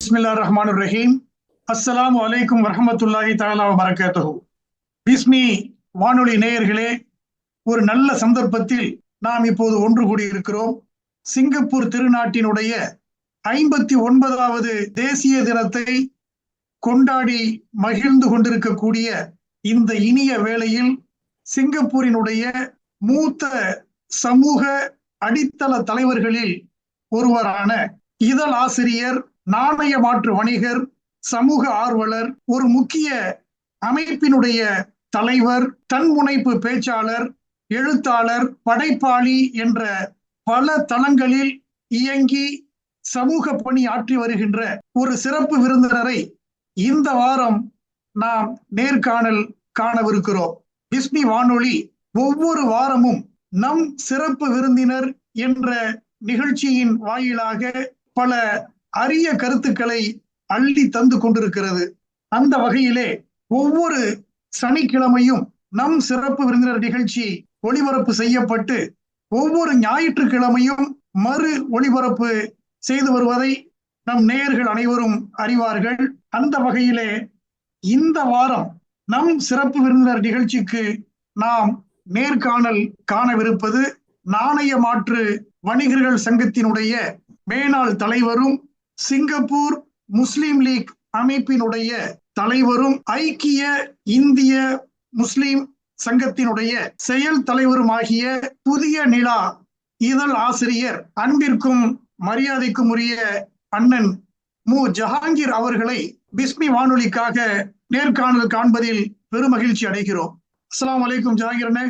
பிஸ்மில்லாஹிர் ரஹ்மானிர் ரஹீம். அஸ்ஸலாமு அலைக்கும் வரஹ்மத்துல்லாஹி தஆலா வபரகாத்துஹு. பிஸ்மி வானொலி நேயர்களே, ஒரு நல்ல சந்தர்ப்பத்தில் நாம் இப்போது ஒன்று கூடியிருக்கிறோம். சிங்கப்பூர் திருநாட்டினுடைய 59வது தேசிய தினத்தை கொண்டாடி மகிழ்ந்து கொண்டிருக்கக்கூடிய இந்த இனிய வேளையில் சிங்கப்பூரினுடைய மூத்த சமூக அடித்தள தலைவர்களில் ஒருவரான இதழ் ஆசிரியர், நாணய மாற்று வணிகர், சமூக ஆர்வலர், ஒரு முக்கிய அமைப்பினுடைய தலைவர், தன்முனைப்பு பேச்சாளர், எழுத்தாளர், படைப்பாளி என்ற பல தளங்களில் இயங்கி சமூக பணி ஆற்றி வருகின்ற ஒரு சிறப்பு விருந்தினரை இந்த வாரம் நாம் நேர்காணல் காணவிருக்கிறோம். பிஸ்மி வானொலி ஒவ்வொரு வாரமும் நம் சிறப்பு விருந்தினர் என்ற நிகழ்ச்சியின் வாயிலாக பல அரிய கருத்துக்களை அள்ளி தந்து கொண்டிருக்கிறது. அந்த வகையிலே ஒவ்வொரு சனிக்கிழமையும் நம் சிறப்பு விருந்தினர் நிகழ்ச்சி ஒளிபரப்பு செய்யப்பட்டு ஒவ்வொரு ஞாயிற்றுக்கிழமையும் மறு ஒளிபரப்பு செய்து வருவதை நம் நேயர்கள் அனைவரும் அறிவார்கள். அந்த வகையிலே இந்த வாரம் நம் சிறப்பு விருந்தினர் நிகழ்ச்சிக்கு நாம் நேர்காணல் காணவிருப்பது நாணய மாற்று வணிகர்கள் சங்கத்தினுடைய மேனாள் தலைவரும், சிங்கப்பூர் முஸ்லிம் லீக் அமைப்பினுடைய தலைவரும், ஐக்கிய இந்திய முஸ்லிம் சங்கத்தினுடைய செயல் தலைவரும் ஆகிய புதிய நிலா இதழ் ஆசிரியர், அன்பிற்கும் மரியாதைக்கும் உரிய அண்ணன் மு ஜஹாங்கீர் அவர்களை பிஸ்மி வானொலிக்காக நேர்காணல் காண்பதில் பெருமகிழ்ச்சி அடைகிறோம். அஸ்ஸலாமு அலைக்கும் ஜஹாங்கீர் அண்ணே.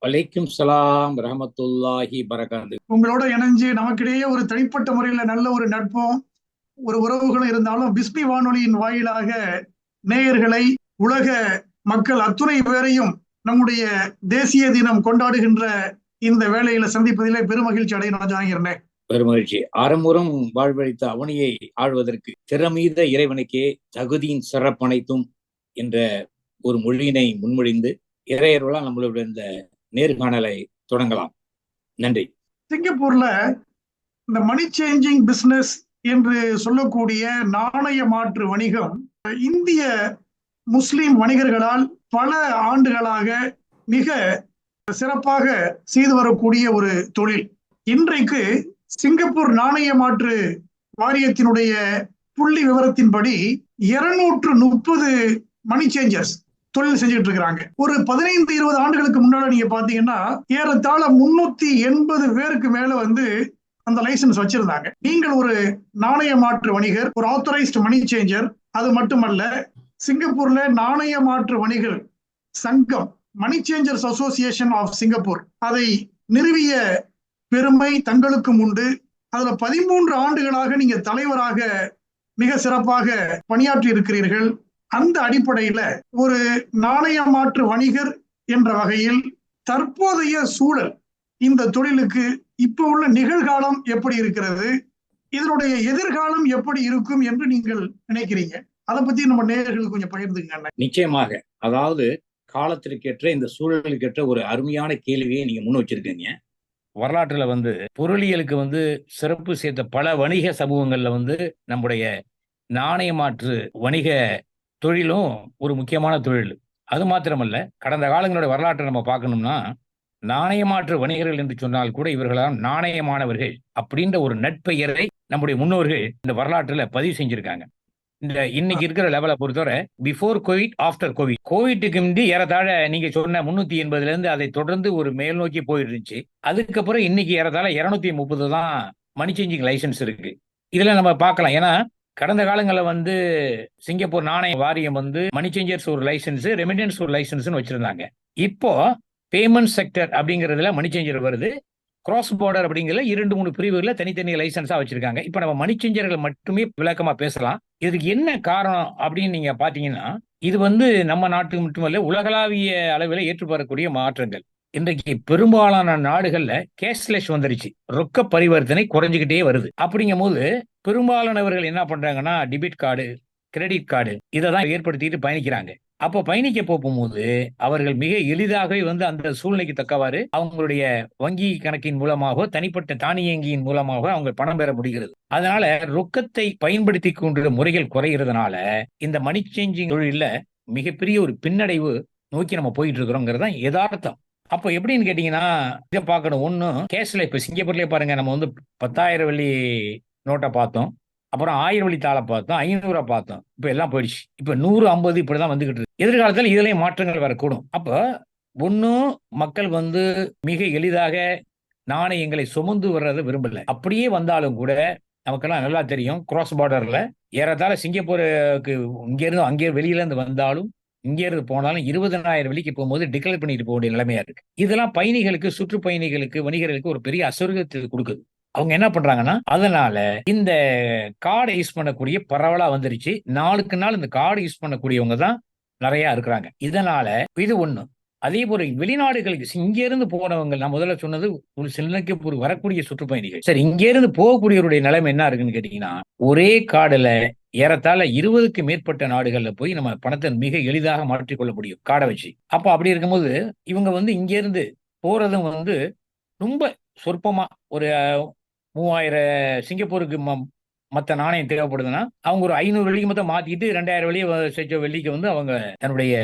வலைக்கும் சலாம் ரஹமத்துல்லாஹி பரகாத்து. உங்களோட இணைஞ்சு நமக்கிடையே ஒரு தனிப்பட்ட முறையில நல்ல ஒரு நட்பும் ஒரு உறவுகளும் இருந்தாலும் பிஸ்மி வானொலியின் வாயிலாக நேயர்களை, உலக மக்கள் அத்துணை பேரையும் நம்முடைய தேசிய தினம் கொண்டாடுகின்ற இந்த வேளையில சந்திப்பதிலே பெருமகிழ்ச்சி அடையணும் ஜஹாங்கீர். பெருமகிழ்ச்சி. அறமுறம் வாழ்வழித்த அவனியை ஆழ்வதற்கு திறமீத இறைவனுக்கே தகுதியின் சிறப்பனைத்தும் என்ற ஒரு மொழியினை முன்மொழிந்து இறையர்களால் நம்மளுடைய இந்த நேர்காணலை தொடங்கலாம். நன்றி. சிங்கப்பூர்ல இந்த மணி சேஞ்சிங் பிசினஸ் என்று சொல்லக்கூடிய நாணய மாற்று வணிகம் இந்திய முஸ்லிம் வணிகர்களால் பல ஆண்டுகளாக மிக சிறப்பாக செய்து வரக்கூடிய ஒரு தொழில். இன்றைக்கு சிங்கப்பூர் நாணய மாற்று வாரியத்தினுடைய புள்ளி விவரத்தின்படி 230 மணி சேஞ்சர்ஸ் தொழில் செஞ்சுட்டு இருக்கிறாங்க. ஒரு 15-20 ஆண்டுகளுக்கு முன்னால நீங்க பாத்தீங்கன்னா ஏறத்தாழ 380 பேருக்கு மேல அந்த லைசன்ஸ் வச்சிருந்தாங்க. நீங்கள் ஒரு நாணய மாற்று வணிகர், ஒரு ஆத்தரைஸ்டு மணி சேஞ்சர். அது மட்டுமல்ல, சிங்கப்பூர்ல நாணய மாற்று வணிகர் சங்கம், மணி சேஞ்சர்ஸ் அசோசியேஷன் ஆஃப் சிங்கப்பூர், அதை நிறுவிய பெருமை தங்களுக்கும் உண்டு. அதுல 13 ஆண்டுகளாக நீங்க தலைவராக மிக சிறப்பாக பணியாற்றி இருக்கிறீர்கள். அந்த அடிப்படையில ஒரு நாணய மாற்று வணிகர் என்ற வகையில் தற்போதைய சூழல், இந்த தொழிலுக்கு இப்ப உள்ள நிகழ்காலம் எப்படி இருக்கிறது, இதனுடைய எதிர்காலம் எப்படி இருக்கும் என்று நீங்கள் நினைக்கிறீங்க? அதை பத்தி நம்ம நேயர்களுக்கு கொஞ்சம் பகிர்ந்துங்க. நிச்சயமாக. அதாவது காலத்திற்கேற்ற இந்த சூழலுக்கேற்ற ஒரு அருமையான கேள்வியை நீங்க முன் வச்சிருக்கீங்க. வரலாற்றுல பொருளியலுக்கு சிறப்பு சேர்த்த பல வணிக சமூகங்கள்ல நம்முடைய நாணய மாற்று வணிக தொழிலும் ஒரு முக்கியமான தொழில். அது மாத்திரமல்ல, கடந்த காலங்களுடைய வரலாற்றை நம்ம பார்க்கணும்னா, நாணய மாற்று வணிகர்கள் என்று சொன்னால் கூட இவர்களாம் நாணயமானவர்கள் அப்படின்ற ஒரு நட்பெயரை நம்முடைய முன்னோர்கள் இந்த வரலாற்றுல பதிவு செஞ்சிருக்காங்க. இந்த இன்னைக்கு இருக்கிற லெவலை பொறுத்தவரை பிஃபோர் கோவிட், ஆஃப்டர் கோவிட், கோவிட்டுக்கு முந்தி ஏறத்தாழ நீங்க சொன்ன 380 இருந்து அதை தொடர்ந்து ஒரு மேல் நோக்கி போயிட்டு இருந்துச்சு. அதுக்கப்புறம் இன்னைக்கு ஏறத்தாழ 230 தான் மணி சேஞ்சிங் லைசன்ஸ் இருக்கு. இதுல நம்ம பார்க்கலாம். ஏன்னா கடந்த காலங்களில் சிங்கப்பூர் நாணய வாரியம் மணி சேஞ்சர்ஸ் ஒரு லைசன்ஸ், ரெமிடன்ஸ் ஒரு லைசன்ஸ்னு வச்சிருந்தாங்க. இப்போ பேமெண்ட் செக்டர் அப்படிங்கிறதுல மணி சேஞ்சர் வருது. கிராஸ் பார்டர் அப்படிங்கிற 2-3 பிரிவுகளை தனித்தனி லைசன்ஸா வச்சிருக்காங்க. இப்ப நம்ம மணி சேஞ்சர்கள் மட்டுமே விளக்கமா பேசலாம். இதுக்கு என்ன காரணம் அப்படின்னு நீங்க பாத்தீங்கன்னா, இது நம்ம நாட்டுக்கு மட்டுமல்ல, உலகளாவிய அளவில் ஏற்றுப்படக்கூடிய மாற்றங்கள். இன்றைக்கு பெரும்பாலான நாடுகள்ல கேஷ்லெஸ் வந்துருச்சு. ரொக்க பரிவர்த்தனை குறைஞ்சுக்கிட்டே வருது. அப்படிங்கும் போது பெரும்பாலானவர்கள் என்ன பண்றாங்கன்னா, டெபிட் கார்டு, கிரெடிட் கார்டு இதை தான் ஏற்படுத்திட்டு பயணிக்கிறாங்க. அப்போ பயணிக்க போகும்போது அவர்கள் மிக எளிதாகவே வந்து அந்த சூழ்நிலைக்கு தக்கவாறு அவங்களுடைய வங்கி கணக்கின் மூலமாக தனிப்பட்ட தானியங்கியின் மூலமாக அவங்க பணம் பெற முடிகிறது. அதனால ரொக்கத்தை பயன்படுத்தி கொண்ட முறைகள் குறைகிறதுனால இந்த மணி சேஞ்சிங் தொழில மிகப்பெரிய ஒரு பின்னடைவு நோக்கி நம்ம போயிட்டு இருக்கிறோங்கிறது தான் யதார்த்தம். அப்போ எப்படின்னு கேட்டீங்கன்னா, இதை பார்க்கணும். ஒன்னும் கேஷ்ல இப்ப சிங்கப்பூர்லயே பாருங்க, நம்ம வந்து 10,000 வெள்ளி நோட்டை பார்த்தோம். அப்புறம் 1000 வெள்ளி தாள பார்த்தோம். 500 பார்த்தோம். இப்ப எல்லாம் போயிடுச்சு. இப்ப 100, 50 இப்படிதான் வந்துகிட்டு இருக்கு. எதிர்காலத்துல இதுலயும் மாற்றங்கள் வரக்கூடும். அப்ப ஒண்ணும் மக்கள் வந்து மிக எளிதாக நாணயங்களை சுமந்து வர்றத விரும்பல. அப்படியே வந்தாலும் கூட நமக்கெல்லாம் நல்லா தெரியும். கிராஸ் பார்டர்ல ஏறத்தாழ சிங்கப்பூருக்கு இங்க இருந்து அங்கே வெளியில இருந்து வந்தாலும் இங்க இருந்து போனாலும் 20,000 வெள்ளிக்கு போகும்போது டிக்ளேர் பண்ணிட்டு போக வேண்டிய நிலைமையா இருக்கு. இதெல்லாம் பயணிகளுக்கு, சுற்றுப்பயணிகளுக்கு, வணிகர்களுக்கு ஒரு பெரிய அசௌகரியத்தை கொடுக்குது. அவங்க என்ன பண்றாங்கன்னா, அதனால இந்த கார்டை யூஸ் பண்ணக்கூடிய பரவலா வந்துருச்சு. நாளுக்கு நாள் இந்த கார்டு யூஸ் பண்ணக்கூடியவங்க தான் நிறைய இருக்கிறாங்க. இதனால இது ஒண்ணு. அதே போல வெளிநாடுகளுக்கு இங்க இருந்து போனவங்க, நான் முதல்ல சொன்னது ஒரு சிங்கப்பூர் வரக்கூடிய சுற்றுப்பயணிகள். சரி, இங்க இருந்து போகக்கூடியவருடைய நிலைமை என்ன இருக்குன்னு கேட்டீங்கன்னா, ஒரே கார்டுல ஏறத்தாழ 20க்கு மேற்பட்ட நாடுகள்ல போய் நம்ம பணத்தை மிக எளிதாக மாற்றிக்கொள்ள முடியும் கார்டை வச்சு. அப்ப அப்படி இருக்கும்போது இவங்க வந்து இங்க இருந்து போறதும் வந்து ரொம்ப சொற்பமா ஒரு 3000 சிங்கப்பூருக்கு மத்த நாணயம் தேவைப்படுதுன்னா, அவங்க ஒரு 500 வெள்ளிக்கு மொத்தம் மாத்திட்டு 2000 வெள்ளிய வெள்ளிக்கு வந்து அவங்க தன்னுடைய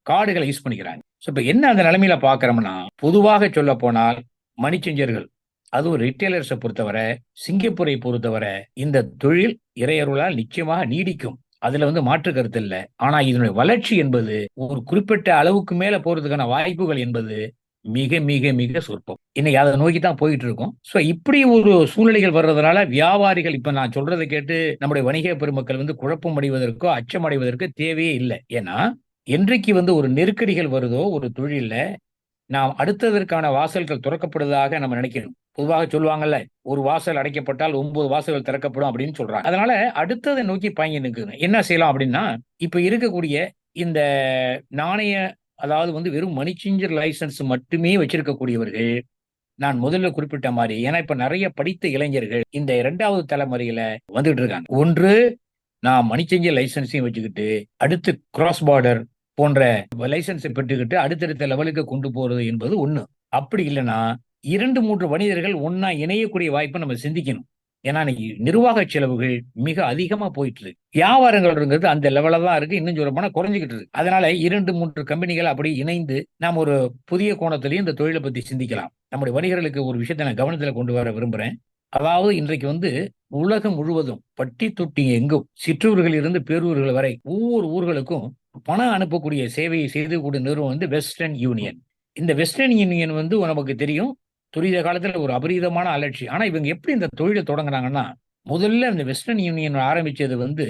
கார்டுகளை யூஸ் பண்ணிக்கிறாங்க. இப்ப என்ன அந்த நிலைமையில பார்க்கிறோம்னா, பொதுவாக சொல்ல போனால் மணி சேஞ்சர்கள், அதுவும் ரிட்டெய்லர்ஸை பொறுத்தவரை, சிங்கப்பூரை பொறுத்தவரை இந்த தொழில் இறையருளால் நிச்சயமாக நீடிக்கும். அதுல வந்து மாற்று கருத்து இல்ல. ஆனா இதனுடைய வளர்ச்சி என்பது ஒரு குறிப்பிட்ட அளவுக்கு மேல போறதுக்கான வாய்ப்புகள் என்பது மிக மிக மிக சொற்பம். இன்னைக்கு அதை நோக்கி தான் போயிட்டு இருக்கோம். சோ இப்படி ஒரு சூழ்நிலைகள் வர்றதுனால வியாபாரிகள், இப்ப நான் சொல்றதை கேட்டு நம்முடைய வணிக பெருமக்கள் வந்து குழப்பம் அடைவதற்கோ அச்சம் அடைவதற்கோ தேவையே இல்லை. ஏன்னா என்றைக்கு வந்து ஒரு நெருக்கடிகள் வருதோ ஒரு தொழில்ல, நாம் அடுத்ததற்கான வாசல்கள் திறக்கப்படுவதாக நம்ம நினைக்கணும். பொதுவாக சொல்லுவாங்கல்ல, ஒரு வாசல் அடைக்கப்பட்டால் 9 வாசல்கள் திறக்கப்படும் அப்படின்னு சொல்றாங்க. அதனால அடுத்ததை நோக்கி பயணிக்கணும். என்ன செய்யலாம் அப்படின்னா, இப்ப இருக்கக்கூடிய இந்த நாணய, அதாவது வந்து வெறும் மணி சேஞ்சர் லைசன்ஸ் மட்டுமே வச்சிருக்கக்கூடியவர்கள், நான் முதல்ல குறிப்பிட்ட மாதிரி, ஏன்னா இப்ப நிறைய படித்த இளைஞர்கள் இந்த 2வது தலைமுறையில வந்துட்டு இருக்காங்க. ஒன்று, நான் மணி சேஞ்சர் லைசன்ஸையும் வச்சுக்கிட்டு அடுத்து கிராஸ் பார்டர் போன்ற லைசன்ஸை பெற்றுக்கிட்டு அடுத்தடுத்த லெவலுக்கு கொண்டு போறது என்பது ஒண்ணு. அப்படி இல்லைன்னா 2, 3 மனிதர்கள் ஒன்னா இணையக்கூடிய வாய்ப்பை நம்ம சிந்திக்கணும். ஏன்னா இன்னைக்கு நிர்வாக செலவுகள் மிக அதிகமா போயிட்டு இருக்கு. வியாபாரங்கள்ங்கிறது அந்த லெவல தான் இருக்கு. இன்னும் சொல்ல போனா குறைஞ்சிக்கிட்டு இருக்கு. அதனால 2, 3 கம்பெனிகள் அப்படி இணைந்து நாம் ஒரு புதிய கோணத்திலையும் இந்த தொழிலை பத்தி சிந்திக்கலாம். நம்முடைய வணிகர்களுக்கு ஒரு விஷயத்தை நான் கவனத்துல கொண்டு வர விரும்புறேன். அதாவது இன்றைக்கு வந்து உலகம் முழுவதும் பட்டி தொட்டி எங்கும், சிற்றூர்கள் இருந்து பேரூர்கள் வரை ஒவ்வொரு ஊர்களுக்கும் பணம் அனுப்பக்கூடிய சேவையை செய்து கூடிய நிறுவனம் வந்து வெஸ்டர்ன் யூனியன். இந்த வெஸ்டர்ன் யூனியன் வந்து நமக்கு தெரியும், துரித காலத்துல ஒரு அபரீதமான அலட்சி. ஆனா இவங்க எப்படி இந்த தொழிலை தொடங்குனாங்கன்னா, முதல்ல இந்த வெஸ்டர்ன் யூனியன் ஆரம்பிச்சது வந்து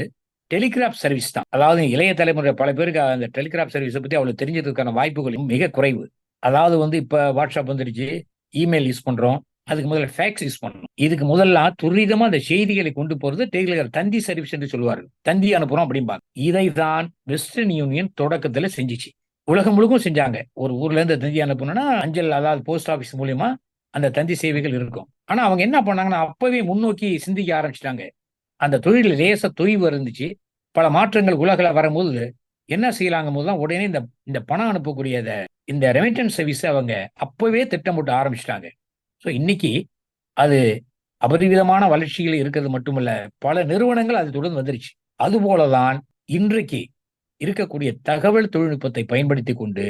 டெலிகிராப் சர்வீஸ் தான். அதாவது இளைய தலைமுறை பல பேருக்கு அந்த டெலிகிராப் சர்வீஸை பத்தி அவ்வளவு தெரிஞ்சதுக்கான வாய்ப்புகள் மிக குறைவு. அதாவது வந்து இப்ப வாட்ஸ்அப் வந்துருச்சு, இமெயில் யூஸ் பண்றோம். அதுக்கு முதல்ல ஃபேக்ஸ் யூஸ் பண்ணணும். இதுக்கு முதல்ல துரிதமா அந்த செய்திகளை கொண்டு போறது டெலிகிராப் தந்தி சர்வீஸ் என்று சொல்லுவார்கள். தந்தி அனுப்புறோம் அப்படிம்பாங்க. இதை தான் வெஸ்டர்ன் யூனியன் தொடக்கத்துல செஞ்சிச்சு. உலகம் முழுக்கும் செஞ்சாங்க. ஒரு ஊர்ல இருந்து தந்தி அனுப்பணும்னா அஞ்சல், அதாவது போஸ்ட் ஆபீஸ் மூலியமா அந்த தந்தி சேவைகள் இருக்கும். ஆனா அவங்க என்ன பண்ணாங்கன்னா, அப்பவே முன்னோக்கி சிந்திக்க ஆரம்பிச்சிட்டாங்க. அந்த தொழில் லேச தொய்வு இருந்துச்சு. பல மாற்றங்கள் உலகில வரும்போது என்ன செய்யலாங்கும் போதுதான் உடனே இந்த பணம் அனுப்பக்கூடிய இந்த ரெமிட்டன்ஸ் சர்வீஸ் அவங்க அப்பவே திட்டமிட்டு ஆரம்பிச்சிட்டாங்க. சோ இன்னைக்கு அது அபரிவிதமான வளர்ச்சிகள் இருக்கிறது மட்டுமல்ல, பல நிறுவனங்கள் அது தொடர்ந்து வந்துருச்சு. அதுபோலதான் இன்றைக்கு இருக்கக்கூடிய தகவல் தொழில்நுட்பத்தை பயன்படுத்தி கொண்டு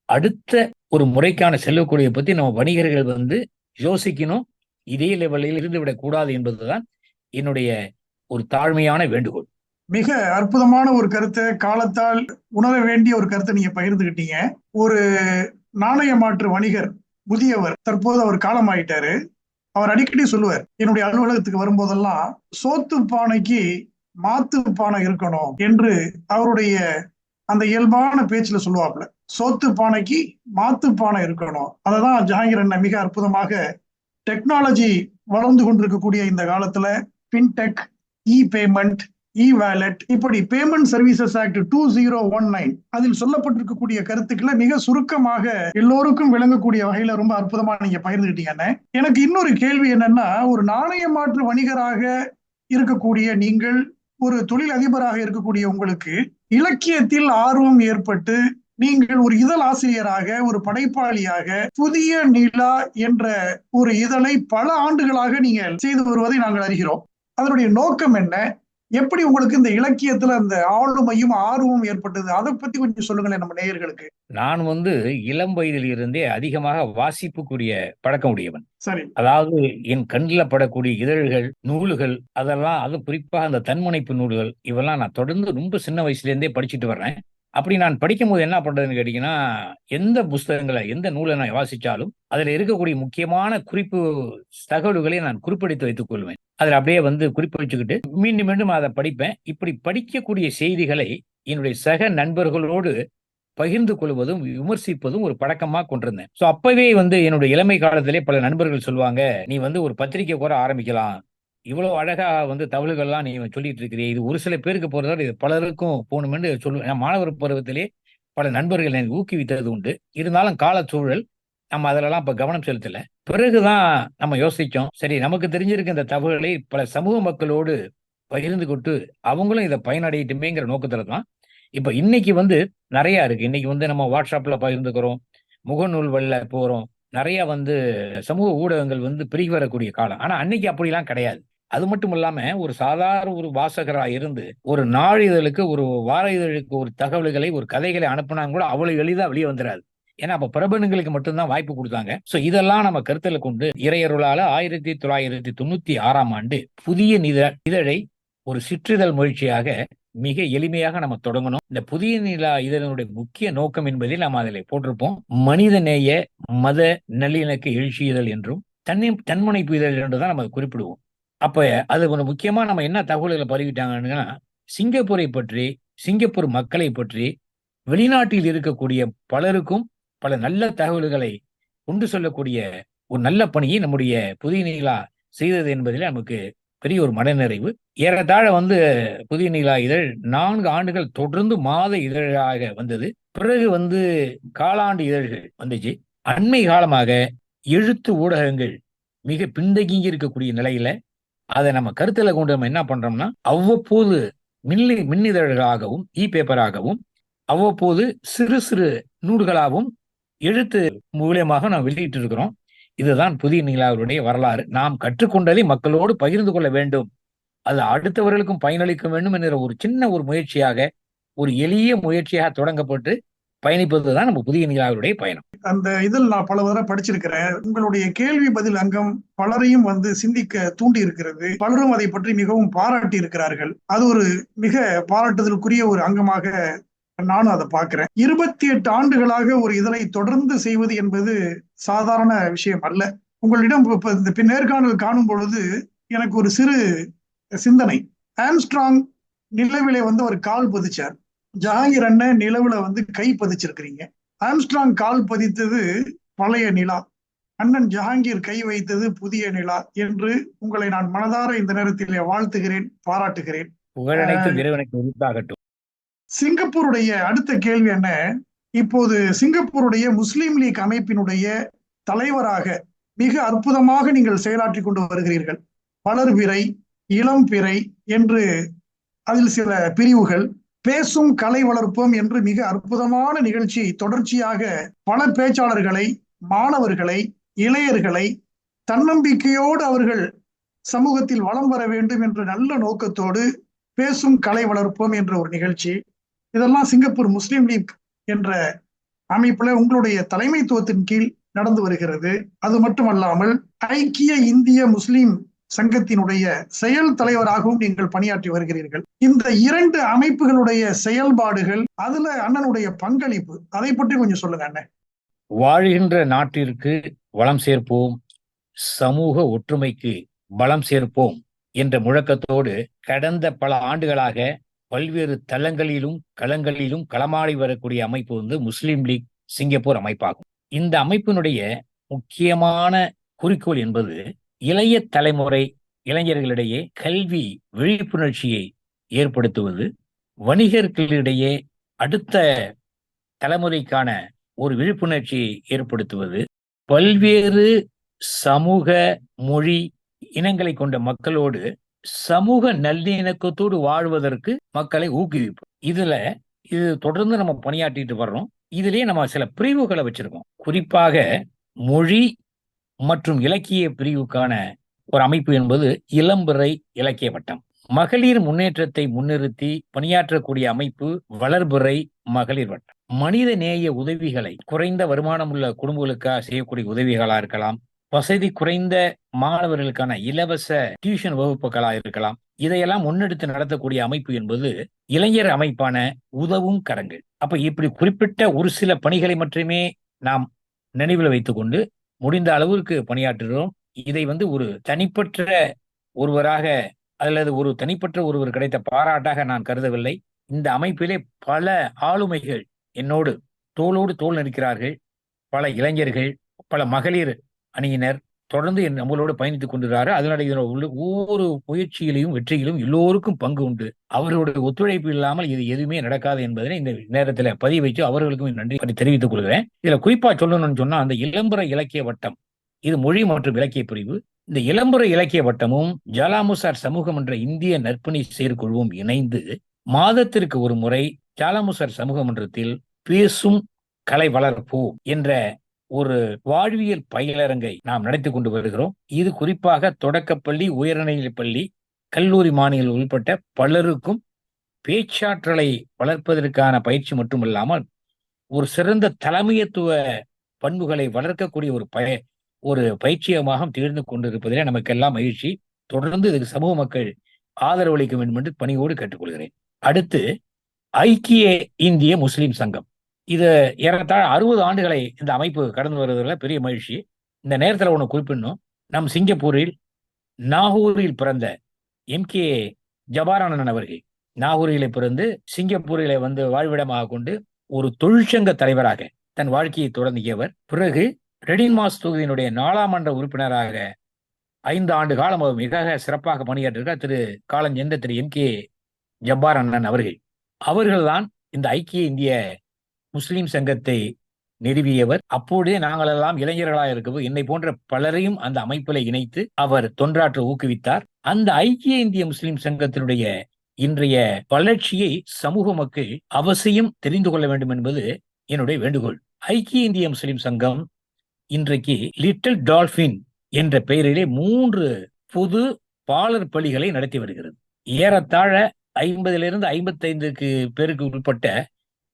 அடுத்த ஒரு முறைக்கான செல்லக்கூடிய பத்தி நம்ம வணிகர்கள் வந்து யோசிக்கணும். இதே லெவலில் இருந்து விடக்கூடாது என்பதுதான் என்னுடைய ஒரு தாழ்மையான வேண்டுகோள். மிக அற்புதமான ஒரு கருத்தை, காலத்தால் உணர வேண்டிய ஒரு கருத்தை நீங்க பகிர்ந்துகிட்டீங்க. ஒரு நாணய மாற்று வணிகர், முதியவர், தற்போது அவர் காலமாயிட்டாரு. அவர் அடிக்கடி சொல்லுவார், என்னுடைய அலுவலகத்துக்கு வரும்போதெல்லாம் சோத்து பானைக்கு மாத்து பானை இருக்கணும் என்று அவருடைய அந்த இயல்பான பேச்சுல சொல்லுவாப்ல. சோத்து பானைக்கு மாத்து பானை இருக்கணும். அததான் ஜஹாங்கீர் அண்ணன் மிக அற்புதமாக, டெக்னாலஜி வளர்ந்து கொண்டிருக்கக்கூடிய இந்த காலத்துல பின்டெக், இ பேமெண்ட், இ வேலட், இப்படி பேமெண்ட் சர்வீசஸ் ஆக்ட் 2019 அதில் சொல்லப்பட்டிருக்கக்கூடிய கருத்துக்களை மிக சுருக்கமாக எல்லோருக்கும் விளங்கக்கூடிய வகையில ரொம்ப அற்புதமா நீங்க பகிர்ந்துக்கிட்டீங்க. எனக்கு இன்னொரு கேள்வி என்னன்னா, ஒரு நாணய மாற்று வணிகராக இருக்கக்கூடிய நீங்கள், ஒரு தொழில் அதிபராக இருக்கக்கூடிய உங்களுக்கு இலக்கியத்தில் ஆர்வம் ஏற்பட்டு நீங்கள் ஒரு இதழ் ஆசிரியராக, ஒரு படைப்பாளியாக புதிய நிலா என்ற ஒரு இதழை பல ஆண்டுகளாக நீங்கள் செய்து வருவதை நாங்கள் அறிகிறோம். அதனுடைய நோக்கம் என்ன? எப்படி உங்களுக்கு இந்த இலக்கியத்துல அந்த ஆளுமையும் ஆர்வமும் ஏற்பட்டது? அதை பத்தி கொஞ்சம் சொல்லுங்களேன் நம்ம நேயர்களுக்கு. நான் இளம் வயதில் இருந்தே அதிகமாக வாசிப்புக்குரிய பழக்கம் உடையவன். சரி. அதாவது என் கண்ணில் படக்கூடிய இதழ்கள், நூல்கள் அதெல்லாம், அது குறிப்பாக அந்த தன்முனைப்பு நூல்கள் இவெல்லாம் நான் தொடர்ந்து ரொம்ப சின்ன வயசுல இருந்தே படிச்சுட்டு வர்றேன். அப்படி நான் படிக்கும்போது என்ன பண்றதுன்னு கேட்டீங்கன்னா, எந்த புஸ்தகங்களை, எந்த நூலை நான் வாசிச்சாலும் அதுல இருக்கக்கூடிய முக்கியமான குறிப்பு தகவல்களை நான் குறிப்பெடுத்து வைத்துக் கொள்வேன். அதுல அப்படியே குறிப்பு வச்சுக்கிட்டு மீண்டும் மீண்டும் அதை படிப்பேன். இப்படி படிக்கக்கூடிய செய்திகளை என்னுடைய சக நண்பர்களோடு பகிர்ந்து கொள்வதும், விமர்சிப்பதும் ஒரு பழக்கமா கொண்டிருந்தேன். சோ அப்பவே என்னுடைய இளமை காலத்திலே பல நண்பர்கள் சொல்லுவாங்க, "நீ ஒரு பத்திரிக்கை கூட ஆரம்பிக்கலாம். இவ்வளவு அழகா தகவல்கள்லாம் நீ சொல்லிட்டு இருக்கிறியே, இது ஒரு சில பேருக்கு போறதோட இது பலருக்கும் போகணும்னு" சொல்லுவேன். நான் மாணவர் பருவத்திலே பல நண்பர்கள் எனக்கு ஊக்குவித்தது உண்டு. இருந்தாலும் காலச்சூழல் நம்ம அதிலெல்லாம் இப்ப கவனம் செலுத்தல. பிறகுதான் நம்ம யோசிச்சோம், சரி நமக்கு தெரிஞ்சிருக்க இந்த தகவல்களை பல சமூக மக்களோடு பகிர்ந்து கொண்டு அவங்களும் இதை பயனடையட்டுமேங்கிற நோக்கத்துல தான் இப்ப இன்னைக்கு நிறைய இருக்கு. இன்னைக்கு நம்ம வாட்ஸ்அப்ல பகிர்ந்துக்கிறோம், முகநூல்கள்ல போறோம். நிறைய சமூக ஊடகங்கள் பெருகி வரக்கூடிய காலம். ஆனா அன்னைக்கு அப்படிலாம் கிடையாது. அது மட்டும் இல்லாம ஒரு சாதாரண ஒரு வாசகரா இருந்து ஒரு நாளிதழுக்கு, ஒரு வார இதழுக்கு ஒரு தகவல்களை, ஒரு கதைகளை அனுப்புனா கூட அவ்வளவு எளிதா வெளியே வந்துடாது. ஏன்னா அப்ப பிரபலங்களுக்கு மட்டும்தான் வாய்ப்பு கொடுத்தாங்க. சோ இதெல்லாம் நம்ம கருத்துல கொண்டு இறையருளால 1996ஆம் ஆண்டு புதிய இதழை ஒரு சிற்றிதழ் முயற்சியாக மிக எளிமையாக நம்ம தொடங்கணும். இந்த புதிய நிலா இதனுடைய முக்கிய நோக்கம் என்பதை நாம் அதில் போட்டிருப்போம். மனிதநேய மத நல்லிணக்க எழுச்சி இதழ் என்றும் தன்முனைப்பு இதழ் என்றுதான் நம்ம குறிப்பிடுவோம். அப்ப அது ஒரு முக்கியமா நம்ம என்ன தகவல்களை பதிவிட்டாங்கன்னா, சிங்கப்பூரை பற்றி, சிங்கப்பூர் மக்களை பற்றி வெளிநாட்டில் இருக்கக்கூடிய பலருக்கும் பல நல்ல தகவல்களை கொண்டு சொல்லக்கூடிய ஒரு நல்ல பணியை நம்முடைய புதிய நிலா செய்தது என்பதில் நமக்கு பெரிய ஒரு மனநிறைவு. ஏறத்தாழ புதிய நிலா இதழ் 4 ஆண்டுகள் தொடர்ந்து மாத இதழாக வந்தது. பிறகு காலாண்டு இதழ்கள் வந்துச்சு. அண்மை காலமாக எழுத்து ஊடகங்கள் மிக பின்தங்கி இருக்கக்கூடிய நிலையில அதை நம்ம கருத்துல கொண்டு நம்ம என்ன பண்றோம்னா, அவ்வப்போது மின்னிதழ்களாகவும் பேப்பராகவும் அவ்வப்போது சிறு சிறு நூல்களாகவும் எழுத்து மூலியமாக நாம் வெளியிட்டு இருக்கிறோம். இதுதான் புதிய நிலாவுடைய வரலாறு. நாம் கற்றுக்கொண்டதை மக்களோடு பகிர்ந்து கொள்ள வேண்டும், அது அடுத்தவர்களுக்கும் பயனளிக்க வேண்டும் என்கிற ஒரு சின்ன ஒரு முயற்சியாக, ஒரு எளிய முயற்சியாக தொடங்கப்பட்டு பயணிப்பதுதான் நம்ம புதிய நிலாவுடைய பயணம். அந்த இதில் நான் பல தடவை படிச்சிருக்கிறேன். உங்களுடைய கேள்வி பதில் அங்கம் பலரையும் சிந்திக்க தூண்டி இருக்கிறது. பலரும் அதை பற்றி மிகவும் பாராட்டி இருக்கிறார்கள். அது ஒரு மிக பாராட்டுதலுக்குரிய ஒரு அங்கமாக நானும் அதை பார்க்கிறேன். 28 ஆண்டுகளாக ஒரு இதழை தொடர்ந்து செய்வது என்பது சாதாரண விஷயம் அல்ல. உங்களிடம் இந்த நேர்காணல் காணும் பொழுது எனக்கு ஒரு சிறு சிந்தனை. ஆம்ஸ்ட்ராங் நிலவிலே ஒரு கால் பதிச்சார். ஜஹாங்கீர் அண்ணன் நிலவுல கை பதிச்சிருக்கிறீங்க. ஆம்ஸ்ட்ராங் கால் பதித்தது பழைய நிலா, அண்ணன் ஜஹாங்கீர் கை வைத்தது புதிய நிலா என்று உங்களை நான் மனதார இந்த நேரத்தில் வாழ்த்துகிறேன், பாராட்டுகிறேன். சிங்கப்பூருடைய அடுத்த கேள்வி என்ன? இப்போது சிங்கப்பூருடைய முஸ்லீம் லீக் அமைப்பினுடைய தலைவராக மிக அற்புதமாக நீங்கள் செயலாற்றி கொண்டு வருகிறீர்கள். வளர்பிறை, இளம் பிறை என்று அதில் சில பிரிவுகள், பேசும் கலை வளர்ப்போம் என்று மிக அற்புதமான நிகழ்ச்சி தொடர்ச்சியாக பல பேச்சாளர்களை, மாணவர்களை, இளையர்களை தன்னம்பிக்கையோடு அவர்கள் சமூகத்தில் வளம் வர வேண்டும் என்ற நல்ல நோக்கத்தோடு பேசும் கலை வளர்ப்போம் என்ற ஒரு நிகழ்ச்சி. இதெல்லாம் சிங்கப்பூர் முஸ்லீம் லீக் என்ற அமைப்புல உங்களுடைய தலைமைத்துவத்தின் கீழ் நடந்து வருகிறது. அது மட்டுமல்லாமல் ஐக்கிய இந்திய முஸ்லீம் சங்கத்தினுடைய செயல் தலைவராகவும் நீங்கள் பணியாற்றி வருகிறீர்கள். இந்த 2 அமைப்புகளுடைய செயல்பாடுகள், அதுல அண்ணனுடைய பங்களிப்பு, அதை பற்றி கொஞ்சம் சொல்லுங்க அண்ணன். வாழ்கின்ற நாட்டிற்கு வளம் சேர்ப்போம், சமூக ஒற்றுமைக்கு பலம் சேர்ப்போம் என்ற முழக்கத்தோடு கடந்த பல ஆண்டுகளாக பல்வேறு தளங்களிலும் களங்களிலும் களமாடி வரக்கூடிய அமைப்பு முஸ்லீம் லீக் சிங்கப்பூர் அமைப்பாகும். இந்த அமைப்பினுடைய முக்கியமான குறிக்கோள் என்பது இளைய தலைமுறை இளைஞர்களிடையே கல்வி விழிப்புணர்ச்சியை ஏற்படுத்துவது, வணிகர்களிடையே அடுத்த தலைமுறைக்கான ஒரு விழிப்புணர்ச்சியை ஏற்படுத்துவது, பல்வேறு சமூக மொழி இனங்களை கொண்ட மக்களோடு சமூக நல்லிணக்கத்தோடு வாழ்வதற்கு மக்களை ஊக்குவிப்போம். இது தொடர்ந்து நம்ம பணியாற்றிட்டு வர்றோம். இதுலயே நம்ம சில பிரிவுகளை வச்சிருக்கோம். குறிப்பாக மொழி மற்றும் இலக்கிய பிரிவுக்கான ஒரு அமைப்பு என்பது இளம்பிறை இலக்கிய வட்டம். மகளிர் முன்னேற்றத்தை முன்னிறுத்தி பணியாற்றக்கூடிய அமைப்பு வளர்பிறை மகளிர் வட்டம். மனித நேய உதவிகளை குறைந்த வருமானம் உள்ள குடும்பங்களுக்காக செய்யக்கூடிய உதவிகளா இருக்கலாம், வசதி குறைந்த மாணவர்களுக்கான இலவச டியூஷன் வகுப்புகளா இருக்கலாம். இதையெல்லாம் முன்னெடுத்து நடத்தக்கூடிய அமைப்பு என்பது இளைஞர் அமைப்பான உதவும் கரங்கள். அப்ப இப்படி குறிப்பிட்ட ஒரு சில பணிகளை மட்டுமே நாம் நினைவில் வைத்துக் கொண்டு முடிந்த அளவிற்கு பணியாற்றுகிறோம். இதை ஒரு தனிப்பட்ட ஒருவராக அல்லது ஒரு தனிப்பட்ட ஒருவர் கிடைத்த பாராட்டாக நான் கருதவில்லை. இந்த அமைப்பிலே பல ஆளுமைகள் என்னோடு தோளோடு தோள் நிற்கிறார்கள். பல இளைஞர்கள், பல மகளிர் அணியினர் தொடர்ந்து நம்மளோடு பயணித்துக் கொண்டிருக்கிறார்கள். அதனுடைய ஒவ்வொரு முயற்சியிலையும் வெற்றியிலும் எல்லோருக்கும் பங்கு உண்டு. அவர்களுடைய ஒத்துழைப்பு இல்லாமல் இது எதுவுமே நடக்காது என்பதனை இந்த நேரத்தில் பதிவு வச்சு அவர்களுக்கும் நன்றி தெரிவித்துக் கொள்கிறேன். இதுல குறிப்பா சொல்லணும்னு சொன்னா, அந்த இளம்புற இலக்கிய வட்டம், இது மொழி மற்றும் இலக்கிய பிரிவு. இந்த இளம்புற இலக்கிய வட்டமும் ஜாலாமுசார் சமூகம் என்ற இந்திய நற்பணி செயற்குழுவும் இணைந்து மாதத்திற்கு ஒரு முறை ஜாலாமுசார் சமூக மன்றத்தில் பேசும் கலை வளர்ப்போம் என்ற ஒரு வாழ்வியல் பயிலரங்கை நாம் நடத்தி கொண்டு வருகிறோம். இது குறிப்பாக தொடக்கப்பள்ளி, உயர்நிலைப் பள்ளி, கல்லூரி மாணவிகள் உள்பட்ட பலருக்கும் பேச்சாற்றலை வளர்ப்பதற்கான பயிற்சி மட்டுமல்லாமல் ஒரு சிறந்த தலைமையத்துவ பண்புகளை வளர்க்கக்கூடிய ஒரு பயிற்சியமாக திகழ்ந்து கொண்டிருப்பதிலே நமக்கெல்லாம் மகிழ்ச்சி. தொடர்ந்து இதுக்கு சமூக மக்கள் ஆதரவு அளிக்க வேண்டும் என்று பணியோடு கேட்டுக்கொள்கிறேன். அடுத்து ஐக்கிய இந்திய முஸ்லிம் சங்கம். இது ஏறத்தாழ 60 ஆண்டுகளை இந்த அமைப்பு கடந்து வருவதில் பெரிய மகிழ்ச்சி. இந்த நேரத்தில் ஒன்று குறிப்பிடணும். நம் சிங்கப்பூரில் நாகூரில் பிறந்த MK ஜபாரானன் அவர்கள் நாகூரிலே பிறந்து சிங்கப்பூரிலே வாழ்விடமாக கொண்டு ஒரு தொழிற்சங்க தலைவராக தன் வாழ்க்கையை தொடங்கியவர். பிறகு ரெடின்மாஸ் தொகுதியினுடைய நாடாளுமன்ற உறுப்பினராக 5 ஆண்டு காலம் மிக சிறப்பாக பணியாற்றிருக்கார் திரு காலஞ்சென்ற திரு MK ஜப்பாரண்ணன் அவர்கள்தான் இந்த ஐக்கிய இந்திய முஸ்லிம் சங்கத்தை நிறுவியவர். அப்போதே நாங்கள் எல்லாம் இளைஞர்களாக இருக்கவும் என்னை போன்ற பலரையும் அந்த அமைப்பில் இணைத்து அவர் தொண்டாற்ற ஊக்குவித்தார். அந்த ஐக்கிய இந்திய முஸ்லிம் சங்கத்தினுடைய இன்றைய வளர்ச்சியை சமூக மக்கள் அவசியம் தெரிந்து கொள்ள வேண்டும் என்பது என்னுடைய வேண்டுகோள். ஐக்கிய இந்திய முஸ்லிம் சங்கம் இன்றைக்கு லிட்டில் டால்பின் என்ற பெயரிலே 3 பொது பாலர் பள்ளிகளை நடத்தி வருகிறது. ஏறத்தாழ 50லிருந்து 55 பேருக்கு உட்பட்ட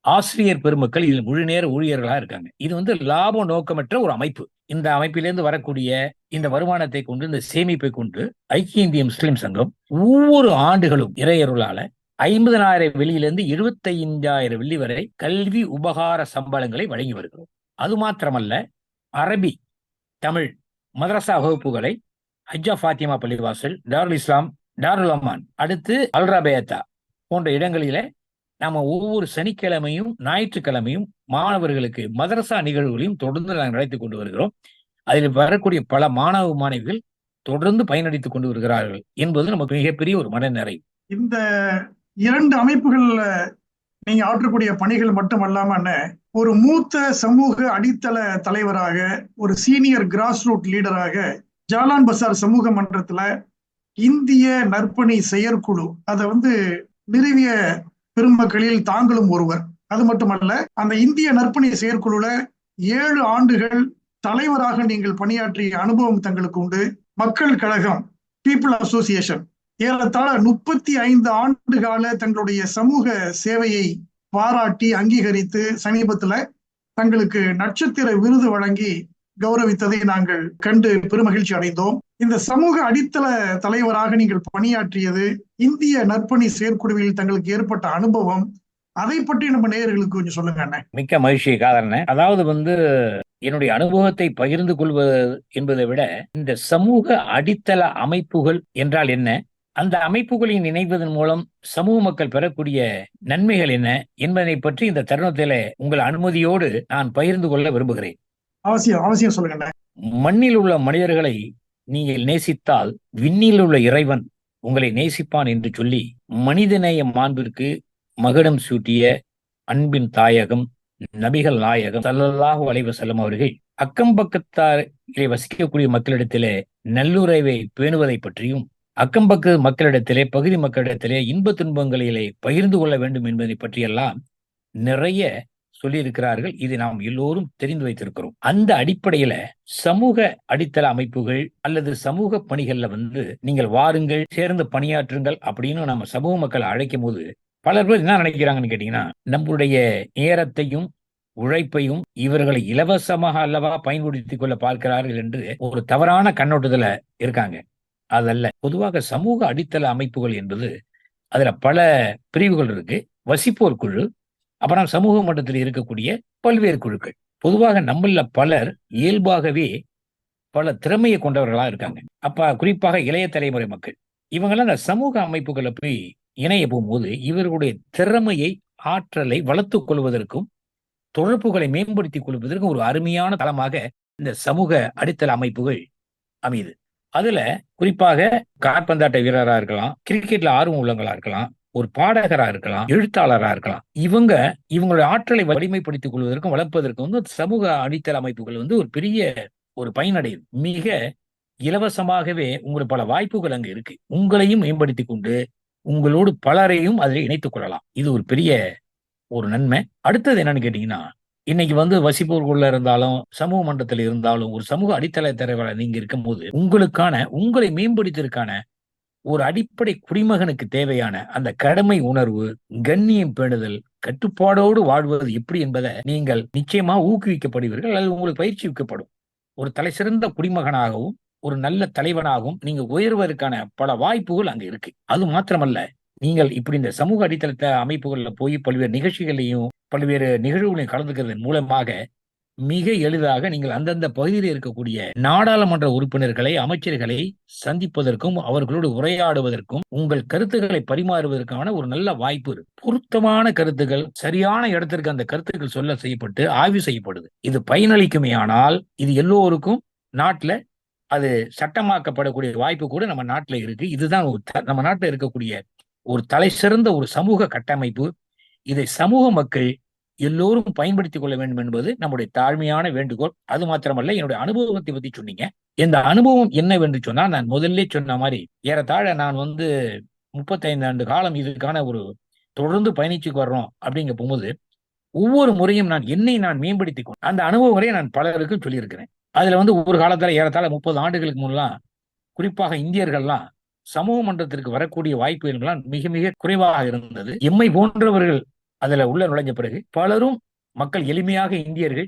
ஆசிரியர் பெருமக்கள் இதில் முழு நேர ஊழியர்களா இருக்காங்க. இது லாப நோக்கமற்ற ஒரு அமைப்பு. இந்த அமைப்பிலிருந்து வரக்கூடிய இந்த வருமானத்தை கொண்டு, இந்த சேமிப்பை கொண்டு ஐக்கிய இந்திய முஸ்லிம் சங்கம் ஒவ்வொரு ஆண்டுகளும் இறையருளால 50,000 வெள்ளியிலிருந்து 75,000 வெள்ளி வரை கல்வி உபகார சம்பளங்களை வழங்கி வருகிறோம். அது மாத்திரமல்ல, அரபி, தமிழ் மதரசா வகுப்புகளை ஹஜ்ஜா ஃபாத்திமா பள்ளிவாசல், தாருல் இஸ்லாம், தாருல் அமான், அடுத்து அல்ராபேத்தா போன்ற இடங்களில நாம ஒவ்வொரு சனிக்கிழமையும் ஞாயிற்றுக்கிழமையும் மாணவர்களுக்கு மதரசா நிகழ்வுகளையும் தொடர்ந்து நாங்கள் நடத்தி கொண்டு வருகிறோம். அதில் வரக்கூடிய பல மாணவ மாணவிகள் தொடர்ந்து பயனளித்துக் கொண்டு வருகிறார்கள் என்பது நமக்கு மிகப்பெரிய ஒரு மனநிறை. இந்த 2 அமைப்புகள்ல நீங்க ஆற்றக்கூடிய பணிகள் மட்டுமல்லாம ஒரு மூத்த சமூக அடித்தள தலைவராக, ஒரு சீனியர் கிராஸ் ரூட் லீடராக ஜாலான் பசார் சமூக மன்றத்துல இந்திய நற்பணி செயற்குழு அதை நிறுவிய பெருமக்களில் தாங்களும் ஒருவர். அது மட்டுமல்ல, அந்த இந்திய நற்பணி செயற்குழுல 7 ஆண்டுகள் தலைவராக நீங்கள் பணியாற்றிய அனுபவம் தங்களுக்கு உண்டு. மக்கள் கழகம், பீப்புள் அசோசியேஷன் ஏறத்தாழ 35 ஆண்டு கால தங்களுடைய சமூக சேவையை பாராட்டி அங்கீகரித்து சமீபத்துல தங்களுக்கு நட்சத்திர விருது வழங்கி கௌரவித்ததை நாங்கள் கண்டு பெருமகிழ்ச்சி அடைந்தோம். இந்த சமூக அடித்தள தலைவராக நீங்கள் பணியாற்றியது, இந்திய நற்பணி செயற்குழுவில் தங்களுக்கு ஏற்பட்ட அனுபவம், அதை பற்றி நம்ம நேயர்களுக்கு கொஞ்சம் சொல்லுங்க அண்ணே. மிக்க மகிழ்ச்சி காதலனே. அதாவது என்னுடைய அனுபவத்தை பகிர்ந்து கொள்வது என்பதை விட, இந்த சமூக அடித்தள அமைப்புகள் என்றால் என்ன, அந்த அமைப்புகளின் இணைவதன் மூலம் சமூக மக்கள் பெறக்கூடிய நன்மைகள் என்ன என்பதை பற்றி இந்த தருணத்தில உங்கள் அனுமதியோடு நான் பகிர்ந்து கொள்ள விரும்புகிறேன். அவசியம் சொல்லுங்க. மண்ணில் உள்ள மனிதர்களை நீங்கள் நேசித்தால் விண்ணில் உள்ள இறைவன் உங்களை நேசிப்பான் என்று சொல்லி மனிதநேய மாண்பிற்கு மகுடம் சூட்டிய அன்பின் தாயகம் நபிகள் நாயகம் ஸல்லல்லாஹு அலைஹி வஸல்லம் அவர்கள் அக்கம் பக்கத்தாரிலே வசிக்கக்கூடிய மக்களிடத்திலே நல்லுறவை பேணுவதை பற்றியும், அக்கம்பக்க மக்களிடத்திலே, பகுதி மக்களிடத்திலே இன்ப துன்பங்களிலே பகிர்ந்து கொள்ள வேண்டும் என்பதை பற்றியெல்லாம் நிறைய சொல்லியிருக்கிறார்கள். இதை நாம் எல்லோரும் தெரிந்து வைத்திருக்கிறோம். அந்த அடிப்படையில சமூக அடித்தள அமைப்புகள் அல்லது சமூக பணிகள்ல நீங்கள் வாருங்கள், சேர்ந்து பணியாற்றுங்கள் அப்படின்னு நம்ம சமூக மக்கள் அழைக்கும் போது பலர் பேர் என்ன நினைக்கிறாங்கன்னு கேட்டீங்கன்னா, நம்முடைய நேரத்தையும் உழைப்பையும் இவர்களை இலவசமாக அல்லவா பயன்படுத்திக் கொள்ள பார்க்கிறார்கள் என்று ஒரு தவறான கண்ணோட்டத்துல இருக்காங்க. அதல்ல. பொதுவாக சமூக அடித்தள அமைப்புகள் என்பது அதுல பல பிரிவுகள் இருக்கு. வசிப்போர் குழு, அப்புறம் சமூக மட்டத்தில் இருக்கக்கூடிய பல்வேறு குழுக்கள். பொதுவாக நம்மள பலர் இயல்பாகவே பல திறமையை கொண்டவர்களா இருக்காங்க. அப்ப குறிப்பாக இளைய தலைமுறை மக்கள் இவங்கெல்லாம் அந்த சமூக அமைப்புகளை போய் இணைய போகும்போது இவர்களுடைய திறமையை, ஆற்றலை வளர்த்துக் கொள்வதற்கும் தொடர்புகளை மேம்படுத்திக் கொள்வதற்கும் ஒரு அருமையான தளமாக இந்த சமூக அடித்தள அமைப்புகள் அமையுது. அதுல குறிப்பாக காற்பந்தாட்ட வீரரா இருக்கலாம், கிரிக்கெட்ல ஆர்வம் உள்ளவங்களா இருக்கலாம், ஒரு பாடகரா இருக்கலாம், எழுத்தாளரா இருக்கலாம். இவங்களுடைய ஆற்றலை வலிமைப்படுத்திக் கொள்வதற்கும் வளர்ப்பதற்கும் சமூக அடித்தள அமைப்புகள் ஒரு பெரிய ஒரு பயனடையுது. மிக இலவசமாகவே உங்களுக்கு பல வாய்ப்புகள் அங்க இருக்கு. உங்களையும் மேம்படுத்திக் கொண்டு உங்களோடு பலரையும் அதில் இணைத்துக் கொள்ளலாம். இது ஒரு பெரிய ஒரு நன்மை. அடுத்தது என்னன்னு கேட்டீங்கன்னா, இன்னைக்கு வசிப்போருக்குள்ள இருந்தாலும் சமூக மன்றத்தில் இருந்தாலும் ஒரு சமூக அடித்தள தலைவராக நீங்க இருக்கும் போது உங்களை மேம்படுத்திற்கான ஒரு அடிப்படை குடிமகனுக்கு தேவையான அந்த கடமை உணர்வு, கண்ணியம் பேணுதல், கட்டுப்பாடோடு வாழ்வது எப்படி என்பதை நீங்கள் நிச்சயமா ஊக்குவிக்கப்படுவீர்கள் அல்லது உங்களுக்கு பயிற்சிக்கப்படும். ஒரு தலை சிறந்த குடிமகனாகவும் ஒரு நல்ல தலைவனாகவும் நீங்க உயர்வதற்கான பல வாய்ப்புகள் அங்க இருக்கு. அது மாத்திரமல்ல, நீங்கள் இப்படி இந்த சமூக அடித்தள அமைப்புகள்ல போய் பல்வேறு நிகழ்ச்சிகளையும் பல்வேறு நிகழ்வுகளையும் கலந்துக்கிறதன் மூலமாக மிக எளிதாக நீங்கள் அந்தந்த பகுதியில் இருக்கக்கூடிய நாடாளுமன்ற உறுப்பினர்களை, அமைச்சர்களை சந்திப்பதற்கும் அவர்களோடு உரையாடுவதற்கும் உங்கள் கருத்துக்களை பரிமாறுவதற்கான ஒரு நல்ல வாய்ப்பு இருக்கு. பொருத்தமான கருத்துக்கள் சரியான இடத்திற்கு அந்த கருத்துக்கள் சொல்ல செய்யப்பட்டு ஆய்வு செய்யப்படுது. இது பயனளிக்குமே. ஆனால் இது எல்லோருக்கும் நாட்டுல அது சட்டமாக்கப்படக்கூடிய வாய்ப்பு கூட நம்ம நாட்டுல இருக்கு. இதுதான் நம்ம நாட்டுல இருக்கக்கூடிய ஒரு தலை சிறந்த ஒரு சமூக கட்டமைப்பு. இதை சமூக மக்கள் எல்லோரும் பயன்படுத்திக் கொள்ள வேண்டும் என்பது நம்முடைய தாழ்மையான வேண்டுகோள். அது மாத்திரமல்ல, என்னுடைய அனுபவத்தை பத்தி சொன்னீங்க. இந்த அனுபவம் என்னவென்று சொன்னா, நான் முதல்ல சொன்ன மாதிரி ஏறத்தாழ நான் 35 ஆண்டு காலம் இதுக்கான ஒரு தொடர்ந்து பயணிச்சுக்கு வர்றோம் அப்படிங்க போகும்போது ஒவ்வொரு முறையும் என்னை மேம்படுத்திக் கொண்டு அந்த அனுபவங்களை நான் பலருக்கு சொல்லியிருக்கிறேன். அதுல ஒரு காலத்துல ஏறத்தாழ 30 ஆண்டுகளுக்கு முன்னெல்லாம் குறிப்பாக இந்தியர்கள்லாம் சமூக மன்றத்திற்கு வரக்கூடிய வாய்ப்புகள் மிக மிக குறைவாக இருந்தது. எம்மை போன்றவர்கள் அதுல உள்ள நுழைஞ்ச பிறகு பலரும் மக்கள் எளிமையாக இந்தியர்கள்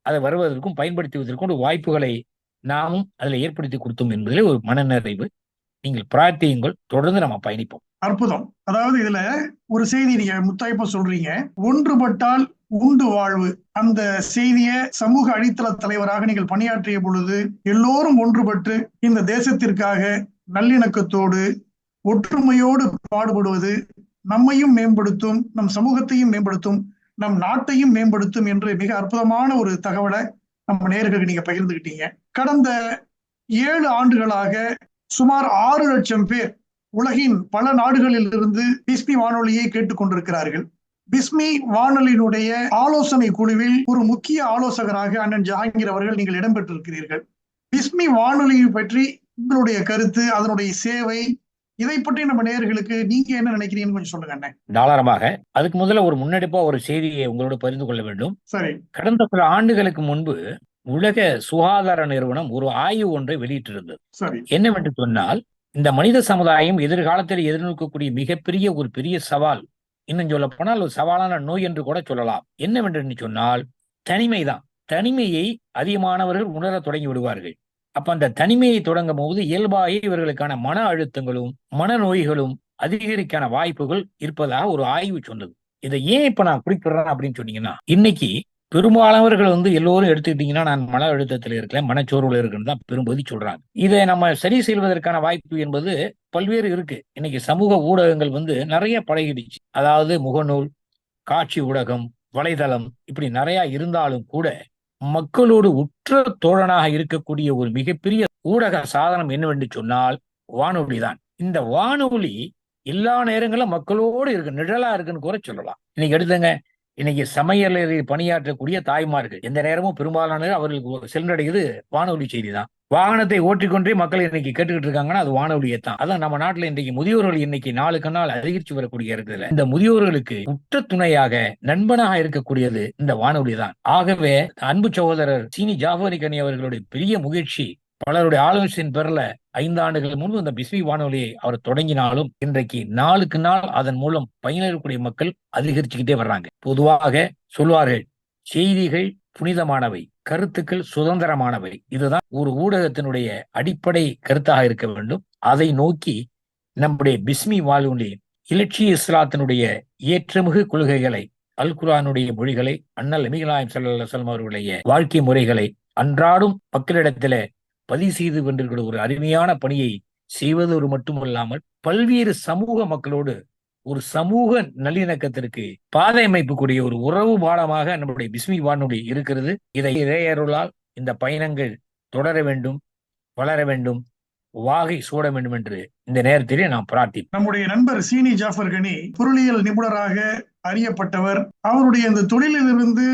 அதை வருவதற்கும் பயன்படுத்துவதற்கும் ஒரு வாய்ப்புகளை நாமும் அதுல ஏற்படுத்தி கொடுத்தோம் என்பதிலே ஒரு மனநிறைவு. நீங்கள் பிரார்த்தியுங்கள், தொடர்ந்து நம்ம பயணிப்போம். அற்புதம். அதாவது இதுல ஒரு செய்தி நீங்க முத்தாய்ப்பா சொல்றீங்க, ஒன்றுபட்டால் உண்டு வாழ்வு. அந்த செய்திய சமூக அடித்தள தலைவராக நீங்கள் பணியாற்றிய பொழுது எல்லோரும் ஒன்றுபட்டு இந்த தேசத்திற்காக நல்லிணக்கத்தோடு ஒற்றுமையோடு பாடுபடுவது நம்மையும் மேம்படுத்தும், நம் சமூகத்தையும் மேம்படுத்தும், நம் நாட்டையும் மேம்படுத்தும் என்று மிக அற்புதமான ஒரு தகவலை நம்ம நேயர்களுக்கு நீங்க பகிர்ந்துகிட்டீங்க. கடந்த 7 ஆண்டுகளாக சுமார் 6 லட்சம் பேர் உலகின் பல நாடுகளில் இருந்து பிஸ்மி வானொலியை கேட்டுக்கொண்டிருக்கிறார்கள். பிஸ்மி வானொலியினுடைய ஆலோசனை குழுவில் ஒரு முக்கிய ஆலோசகராக அண்ணன் ஜஹாங்கீர் அவர்கள் நீங்கள் இடம்பெற்றிருக்கிறீர்கள். பிஸ்மி வானொலியை பற்றி உங்களுடைய கருத்து, அதனுடைய சேவை, இதை பற்றி நம்ம நேயர்களுக்கு நீங்க என்ன நினைக்கிறீங்கன்னு கொஞ்சம் சொல்லுங்க அண்ணே. தாராளமாக. அதுக்கு முதல்ல ஒரு முன்னெடுப்பா ஒரு செய்தியை உங்களோட பகிர்ந்து கொள்ள வேண்டும். சரி. கடந்த சில ஆண்டுகளுக்கு முன்பு உலக சுகாதார நிறுவனம் ஒரு ஆய்வு ஒன்றை வெளியிட்டிருந்தது. சரி. என்னவென்று சொன்னால், இந்த மனித சமுதாயம் எதிர்காலத்தில் எதிர்நோக்கக்கூடிய மிகப்பெரிய ஒரு பெரிய சவால், இன்னும் சொல்ல போனால் ஒரு சவாலான நோய் என்று கூட சொல்லலாம். என்னவென்று சொன்னால் தனிமைதான். தனிமையை அதிகமானவர்கள் உணர தொடங்கி விடுவார்கள். அப்ப அந்த தனிமையை தொடங்கும் போது இயல்பாக இவர்களுக்கான மன அழுத்தங்களும் மனநோய்களும் அதிகரிக்கான வாய்ப்புகள் இருப்பதாக ஒரு ஆய்வு சொன்னது. இதை ஏன் இப்ப நான் குறிப்பிடுறேன் அப்படின்னு சொன்னீங்கன்னா, இன்னைக்கு பெரும்பாலானவர்கள் எல்லோரும் எடுத்துக்கிட்டீங்கன்னா நான் மன அழுத்தத்தில் இருக்கிறேன், மனச்சோர்வுல இருக்குன்னு தான் பெரும்பகுதி சொல்றாங்க. இதை நம்ம சரி செய்வதற்கான வாய்ப்பு என்பது பல்வேறு இருக்கு. இன்னைக்கு சமூக ஊடகங்கள் நிறைய பழகிடுச்சு. அதாவது முகநூல், காட்சி ஊடகம், வலைதளம் இப்படி நிறைய இருந்தாலும் கூட மக்களோடு உற்ற தோழனாக இருக்கக்கூடிய ஒரு மிகப்பெரிய ஊடக சாதனம் என்னவென்று சொன்னால் வானொலி தான். இந்த வானொலி எல்லா நேரங்களும் மக்களோடு இருக்கு, நிழலா இருக்குன்னு கூட சொல்லலாம். இன்னைக்கு எடுத்துங்க, இன்னைக்கு சமையலில் பணியாற்றக்கூடிய தாய்மார்கள் எந்த நேரமும் பெரும்பாலான அவர்களுக்கு சென்றடைகிறது வானொலி செய்தி தான். வாகனத்தை ஓட்டிக்கொண்டே மக்கள் இன்னைக்கு கேட்டுக்கிட்டு இருக்காங்கன்னா அது வானொலியை தான். அதான் நம்ம நாட்டுல இன்றைக்கு முதியோர்கள் இன்னைக்கு நாளுக்கு நாள் அதிகரிச்சு வரக்கூடிய இருக்குதுல, இந்த முதியோர்களுக்கு உற்ற துணையாக நண்பனாக இருக்கக்கூடியது இந்த வானொலி தான். ஆகவே அன்பு சகோதரர் சீனி ஜாஃபர் கனி அவர்களுடைய பெரிய முயற்சி, பலருடைய ஆலோசனையின் பேர்ல 5 ஆண்டுகள் முன்பு இந்த பிஸ்மி வானொலியை அவர் தொடங்கினாலும் இன்றைக்கு நாளுக்கு நாள் அதன் மூலம் பயனெறக்கூடிய மக்கள் அதிகரிச்சுக்கிட்டே வர்றாங்க. பொதுவாக சொல்வார்கள், செய்திகள் புனிதமானவை, கருத்துக்கள் சுதந்திரமானவை. இதுதான் ஒரு ஊடகத்தினுடைய அடிப்படை கருத்தாக இருக்க வேண்டும். அதை நோக்கி நம்முடைய பிஸ்மி வானொலி இலட்சிய இஸ்லாத்தினுடைய ஏற்றமிகு கொள்கைகளை, அல் குர்ஆனுடைய மொழிகளை, அண்ணல் நபிகள் நாயகம் ஸல்லல்லாஹு அலைஹி வஸல்லம் அவர்களுடைய வாழ்க்கை முறைகளை அன்றாடும் மக்களிடத்திலே பதிவு செய்து கொண்டிருக்கிற ஒரு அருமையான பணியை செய்வதோடு மட்டுமல்லாமல் பல்வேறு சமூக மக்களோடு ஒரு சமூக நல்லிணக்கத்திற்கு பாதை அமைப்புக்குரிய ஒரு உறவு பாலமாக நம்முடைய பிஸ்மி வானொலி இருக்கிறது. இதை இறையருளால் இந்த பயணங்கள் தொடர வேண்டும், வளர வேண்டும், வாகை சூட வேண்டும் என்று இந்த நேரத்திலே நாம் பிரார்த்திப்போம். நம்முடைய நண்பர் சீனி ஜாஃபர் கனி பொருளியல் நிபுணராக அறியப்பட்டவர். அவருடைய இந்த தொழிலிலிருந்து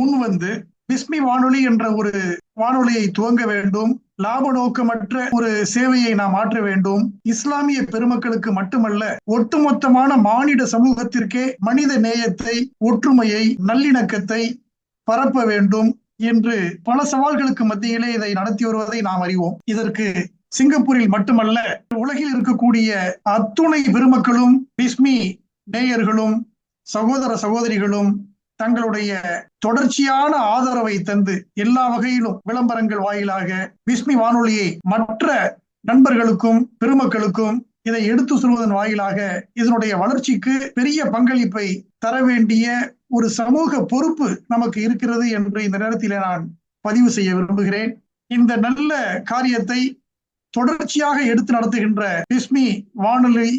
முன் வந்து பிஸ்மி வானொலி என்ற ஒரு வானொலியை துவங்க வேண்டும், லாப நோக்கமற்ற ஒரு சேவையை நாம் ஆற்ற வேண்டும், இஸ்லாமிய பெருமக்களுக்கு மட்டுமல்ல ஒட்டுமொத்தமான மானிட சமூகத்திற்கே மனித நேயத்தை, ஒற்றுமையை, நல்லிணக்கத்தை பரப்ப வேண்டும் என்று பல சவால்களுக்கு மத்தியிலே இதை நடத்தி வருவதை நாம் அறிவோம். இதற்கு சிங்கப்பூரில் மட்டுமல்ல உலகில் இருக்கக்கூடிய அத்துணை பெருமக்களும், பிஸ்மி நேயர்களும், சகோதர சகோதரிகளும் தங்களுடைய தொடர்ச்சியான ஆதரவை தந்து எல்லா வகையிலும் விளம்பரங்கள் வாயிலாக பிஸ்மி வானொலியை மற்ற நண்பர்களுக்கும் பெருமக்களுக்கும் இதை எடுத்து சொல்வதன் வாயிலாக இதனுடைய வளர்ச்சிக்கு பெரிய பங்களிப்பை தர வேண்டிய ஒரு சமூக பொறுப்பு நமக்கு இருக்கிறது என்று இந்த நேரத்திலே நான் பதிவு செய்ய விரும்புகிறேன். இந்த நல்ல காரியத்தை தொடர்ச்சியாக எடுத்து நடத்துகின்ற பிஸ்மி வானொலி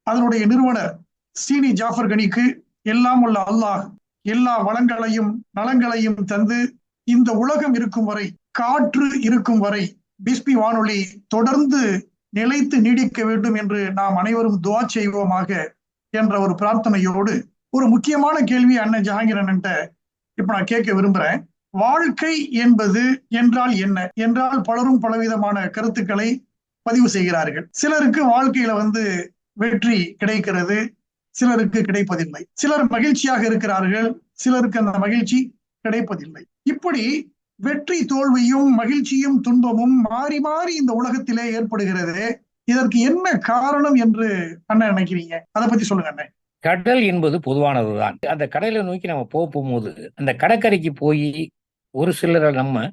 அதனுடைய நிறுவனர் சீனி ஜாஃபர் கனிக்கு எல்லாம் உள்ள அல்லாஹ் எல்லா வளங்களையும் நலங்களையும் தந்து இந்த உலகம் இருக்கும் வரை, காற்று இருக்கும் வரை பிஸ்மி வானொலி தொடர்ந்து நிலைத்து நீடிக்க வேண்டும் என்று நாம் அனைவரும் துஆ செய்வோமாக என்ற ஒரு பிரார்த்தனையோடு ஒரு முக்கியமான கேள்வி அண்ணன் ஜஹாங்கீர் அண்ணன்ட்ட இப்ப நான் கேட்க விரும்புறேன். வாழ்க்கை என்பது என்றால் என்ன என்றால் பலரும் பலவிதமான கருத்துக்களை பதிவு செய்கிறார்கள். சிலருக்கு வாழ்க்கையில வெற்றி கிடைக்கிறது, சிலருக்கு கிடைப்பதில்லை. சிலர் மகிழ்ச்சியாக இருக்கிறார்கள், சிலருக்கு அந்த மகிழ்ச்சி கிடைப்பதில்லை. இப்படி வெற்றி தோல்வியும் மகிழ்ச்சியும் துன்பமும் மாறி மாறி இந்த உலகத்திலே ஏற்படுகிறது. இதற்கு என்ன காரணம் என்று அண்ணன் நினைக்கிறீங்க? அதை பத்தி சொல்லுங்க அண்ணன். கடல் என்பது பொதுவானதுதான். அந்த கடலை நோக்கி நம்ம போகும்போது அந்த கடற்கரைக்கு போய் ஒரு சிலரை நம்ம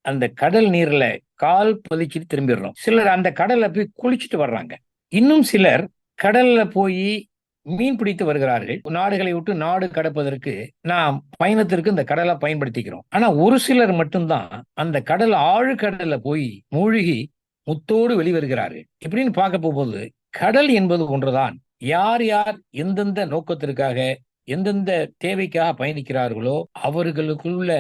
அந்த கடல் நீர்ல கால் பதிச்சுட்டு திரும்பிடுறோம். சிலர் அந்த கடல்ல போய் குளிச்சுட்டு வர்றாங்க. இன்னும் சிலர் கடல்ல போய் மீன் பிடித்து வருகிறார்கள். நாடுகளை விட்டு நாடு கடப்பதற்கு நாம் பயணத்திற்கு இந்த கடலை பயன்படுத்திக்கிறோம். ஆனா ஒரு சிலர் மட்டும்தான் அந்த கடல் ஆழ்கடல்ல போய் மூழ்கி முத்தோடு வெளிவருகிறார்கள். இப்படின்னு பார்க்க போகும்போது கடல் என்பது ஒன்றுதான். யார் யார் எந்தெந்த நோக்கத்திற்காக எந்தெந்த தேவைக்காக பயணிக்கிறார்களோ அவர்களுக்குள்ள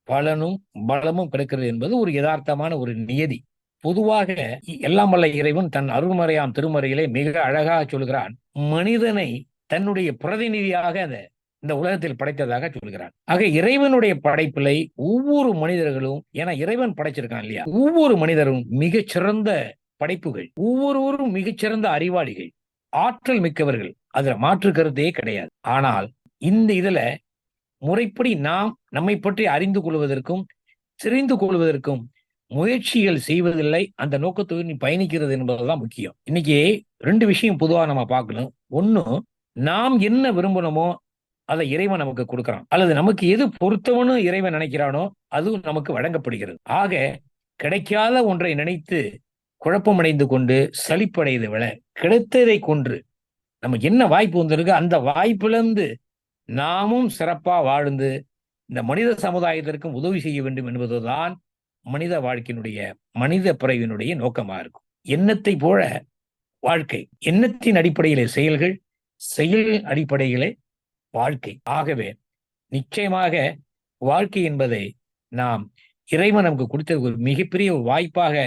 பலனும் பலமும் கிடைக்கிறது என்பது ஒரு யதார்த்தமான ஒரு நியதி. பொதுவாக எல்லாம் வல்ல இறைவன் தன் அருள்மறையாம் திருமறையிலே மிக அழகாக சொல்கிறான், மனிதனை தன்னுடைய பிரதிநிதியாக இந்த உலகத்தில் படைத்ததாக சொல்கிறான். ஆக இறைவனுடைய படைப்பிலை ஒவ்வொரு மனிதர்களும், ஏன்னா இறைவன் படைச்சிருக்கான் இல்லையா, ஒவ்வொரு மனிதரும் மிகச்சிறந்த படைப்புகள், ஒவ்வொருவரும் மிகச்சிறந்த அறிவாளிகள், ஆற்றல் மிக்கவர்கள், அதுல மாற்று கருத்தே கிடையாது. ஆனால் இந்த இதுல முறைப்படி நாம் நம்மை பற்றி அறிந்து கொள்வதற்கும் தெரிந்து கொள்வதற்கும் முயற்சிகள் செய்வதில்லை. அந்த நோக்கத்தோடு நீ பயணிக்கிறது என்பதுதான் முக்கியம். இன்னைக்கு 2 விஷயம் பொதுவாக நம்ம பார்க்கணும். ஒண்ணு, நாம் என்ன விரும்பணுமோ அதை இறைவன் நமக்கு கொடுக்கிறான், அல்லது நமக்கு எது பொருத்தவனு இறைவன் நினைக்கிறானோ அதுவும் நமக்கு வழங்கப்படுகிறது. ஆக கிடைக்காத ஒன்றை நினைத்து குழப்பமடைந்து கொண்டு சலிப்படைந்து விட கிடைத்ததை கொன்று நமக்கு என்ன வாய்ப்பு வந்திருக்கு அந்த வாய்ப்பிலிருந்து நாமும் சிறப்பா வாழ்ந்து இந்த மனித சமுதாயத்திற்கும் உதவி செய்ய வேண்டும் என்பதுதான் மனித வாழ்க்கையினுடைய மனித பிறவியினுடைய நோக்கமா இருக்கும். எண்ணத்தை போல வாழ்க்கை, எண்ணத்தின் அடிப்படையிலே செயல்கள், செயல் அடிப்படையிலே வாழ்க்கை. ஆகவே நிச்சயமாக வாழ்க்கை என்பதை நாம் இறைவன் நமக்கு கொடுத்த ஒரு மிகப்பெரிய ஒரு வாய்ப்பாக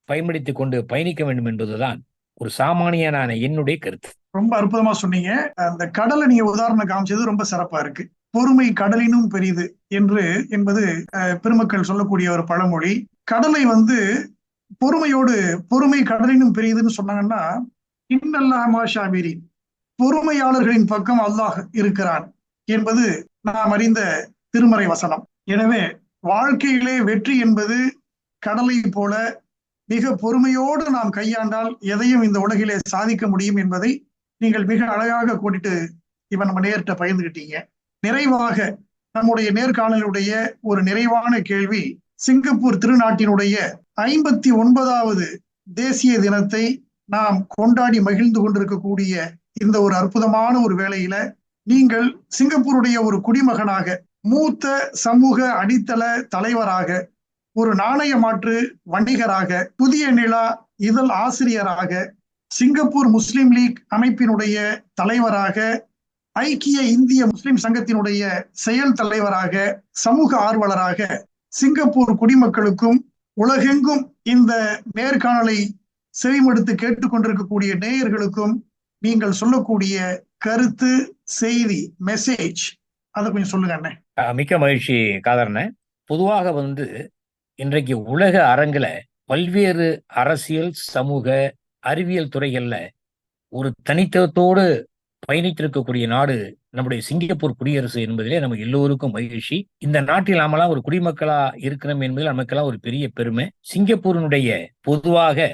பயன்படுத்திக் கொண்டு பயணிக்க வேண்டும் என்பதுதான் ஒரு சாமானியனான என்னுடைய கருத்து. ரொம்ப அற்புதமா சொன்னீங்க. அந்த கடலை நீங்க உதாரணம் காமிச்சது ரொம்ப சிறப்பா இருக்கு. பொறுமை கடலினும் பெரிது என்று என்பது பெருமக்கள் சொல்லக்கூடிய ஒரு பழமொழி. கடலை பொறுமை கடலினும் பெரியதுன்னு சொன்னாங்கன்னா, இன்னல்லாஹ் மாஷாபிரின், பொறுமையாளர்களின் பக்கம் அல்லாஹ் இருக்கிறான் என்பது நாம் அறிந்த திருமறை வசனம். எனவே வாழ்க்கையிலே வெற்றி என்பது கடலை போல மிக பொறுமையோடு நாம் கையாண்டால் எதையும் இந்த உலகிலே சாதிக்க முடியும் என்பதை நீங்கள் மிக அழகாக கூட்டிட்டு நம்ம நேர்கிட்ட பகிர்ந்துகிட்டீங்க. நிறைவாக நம்முடைய நேர்காணலுடைய ஒரு நிறைவான கேள்வி, சிங்கப்பூர் திருநாட்டினுடைய 59வது தேசிய தினத்தை நாம் கொண்டாடி மகிழ்ந்து கொண்டிருக்கக்கூடிய இந்த ஒரு அற்புதமான ஒரு வேளையில, நீங்கள் சிங்கப்பூருடைய ஒரு குடிமகனாக, மூத்த சமூக அடித்தள தலைவராக, ஒரு நாணய மாற்று வணிகராக, புதிய நிலா இதழ் ஆசிரியராக, சிங்கப்பூர் முஸ்லிம் லீக் அமைப்பினுடைய தலைவராக, ஐக்கிய இந்திய முஸ்லிம் சங்கத்தினுடைய செயல் தலைவராக, சமூக ஆர்வலராக, சிங்கப்பூர் குடிமக்களுக்கும் உலகெங்கும் இந்த நேர்காணலை செவிமடுத்து கேட்டுக்கொண்டிருக்கக்கூடிய நேயர்களுக்கும் நீங்கள் சொல்லக்கூடிய கருத்து, செய்தி, மெசேஜ், அதை கொஞ்சம் சொல்லுங்க அண்ணே. மிக்க மகிழ்ச்சி காதர்ண்ண. பொதுவாக இன்றைக்கு உலக அரங்குல பல்வேறு அரசியல், சமூக, அறிவியல் துறைகள்ல ஒரு தனித்துவத்தோடு பயணித்திருக்கக்கூடிய நாடு நம்முடைய சிங்கப்பூர் குடியரசு என்பதிலே நம்ம எல்லோருக்கும் மகிழ்ச்சி. இந்த நாட்டில் நாமெல்லாம் ஒரு குடிமக்களா இருக்கிறோம் என்பதில் நமக்கெல்லாம் ஒரு பெரிய பெருமை. சிங்கப்பூரினுடைய பொதுவாக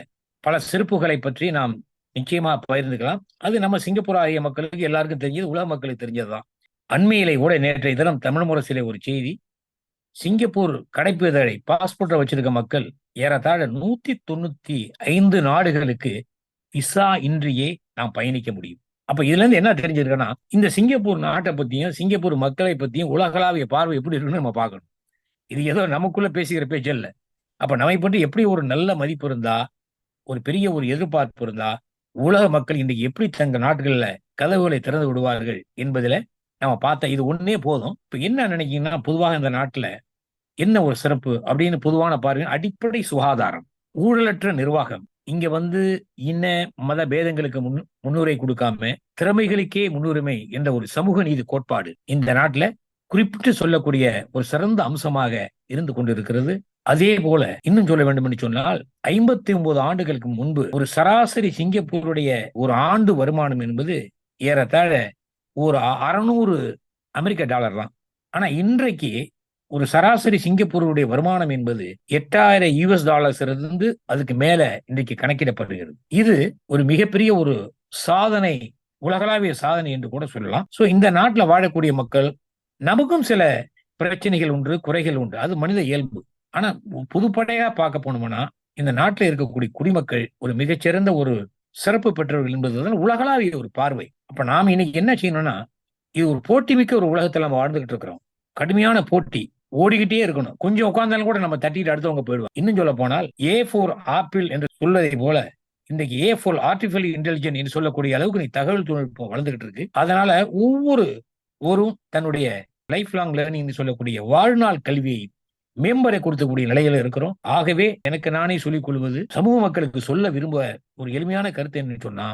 பல சிறப்புகளை பற்றி நாம் நிச்சயமா பகிர்ந்துக்கலாம். அது நம்ம சிங்கப்பூர் ஆகிய மக்களுக்கு எல்லாருக்கும் தெரிஞ்சது, உலக மக்களுக்கு தெரிஞ்சதுதான். அண்மையிலே கூட நேற்றைய தினம் தமிழ் முரசிலே ஒரு செய்தி, சிங்கப்பூர் கடைப்பிதழை பாஸ்போர்ட்டை வச்சிருக்க மக்கள் ஏறத்தாழ 195 நாடுகளுக்கு விசா இன்றியே நாம் பயணிக்க முடியும். அப்ப இதுல இருந்து என்ன தெரிஞ்சிருக்குன்னா, இந்த சிங்கப்பூர் நாட்டை பத்தியும் சிங்கப்பூர் மக்களை பத்தியும் உலகளாவிய பார்வை எப்படி இருக்குன்னு நம்ம பார்க்கணும். இது ஏதோ நமக்குள்ள பேசுகிற பேச்சு இல்ல. அப்ப நம்மை பற்றி எப்படி ஒரு நல்ல மதிப்பு இருந்தா, ஒரு பெரிய ஒரு எதிர்பார்ப்பு இருந்தா, உலக மக்கள் இன்றைக்கு எப்படி தங்கள் நாடுகள்ல கதவுகளை திறந்து விடுவார்கள் என்பதுல நம்ம பார்த்தா இது ஒன்னே போதும். இப்ப என்ன நினைக்கீங்கன்னா, பொதுவாக இந்த நாட்டுல என்ன ஒரு சிறப்பு அப்படின்னு பொதுவான பார்வை, அடிப்படை சுகாதாரம், ஊழலற்ற நிர்வாகம், இங்க இன்ன மத பேதங்களுக்கு முன்னுரை கொடுக்காம திறமைகளுக்கே முன்னுரிமை என்ற ஒரு சமூக நீதி கோட்பாடு இந்த நாட்டுல குறிப்பிட்டு சொல்லக்கூடிய ஒரு சிறந்த அம்சமாக இருந்து கொண்டிருக்கிறது. அதே போல இன்னும் சொல்ல வேண்டும் என்று சொன்னால், 59 ஆண்டுகளுக்கு முன்பு ஒரு சராசரி சிங்கப்பூருடைய ஒரு ஆண்டு வருமானம் என்பது ஏறத்தாழ ஒரு 600 அமெரிக்க டாலர் தான். ஆனா இன்றைக்கு ஒரு சராசரி சிங்கப்பூருடைய வருமானம் என்பது 8000 US டாலர்ஸ் இருந்து அதுக்கு மேல இன்றைக்கு கணக்கிடப்படுகிறது. இது ஒரு மிகப்பெரிய ஒரு சாதனை, உலகளாவிய சாதனை என்று கூட சொல்லலாம். சோ இந்த நாட்டுல வாழக்கூடிய மக்கள், நமக்கும் சில பிரச்சனைகள் உண்டு, குறைகள் உண்டு, அது மனித இயல்பு. ஆனா புதுப்படையா பார்க்க போனோம்னா, இந்த நாட்டில் இருக்கக்கூடிய குடிமக்கள் ஒரு மிகச்சிறந்த ஒரு சிறப்பு பெற்றவர்கள் என்பதுதான் உலகளாவிய ஒரு பார்வை. அப்ப நாம இன்னைக்கு என்ன செய்யணும்னா, இது ஒரு போட்டி மிக்க ஒரு உலகத்துல நம்ம வாழ்ந்துகிட்டு இருக்கிறோம். கடுமையான போட்டி, ஓடிக்கிட்டே இருக்கணும். கொஞ்சம் உட்கார்ந்தாலும் கூட நம்ம தட்டிட்டு அடுத்தவங்க போயிடுவோம். இன்னும் சொல்ல போனால் A4 ஆப்பிள் என்று சொல்வதை போல இன்றைக்கு A4 ஆர்டிபிஷியல் இன்டெலிஜென்ஸ் என்று சொல்லக்கூடிய அளவுக்கு நீ தகவல் தொழில்நுட்பம் வளர்ந்துகிட்டு இருக்கு. அதனால ஒவ்வொருவரும் தன்னுடைய லைஃப் லாங் லேர்னிங் சொல்லக்கூடிய வாழ்நாள் கல்வியை மேம்பட கொடுக்கக்கூடிய நிலையில இருக்கிறோம். ஆகவே எனக்கு நானே சொல்லிக் கொள்வது, சமூக மக்களுக்கு சொல்ல விரும்ப ஒரு எளிமையான கருத்து என்று சொன்னா,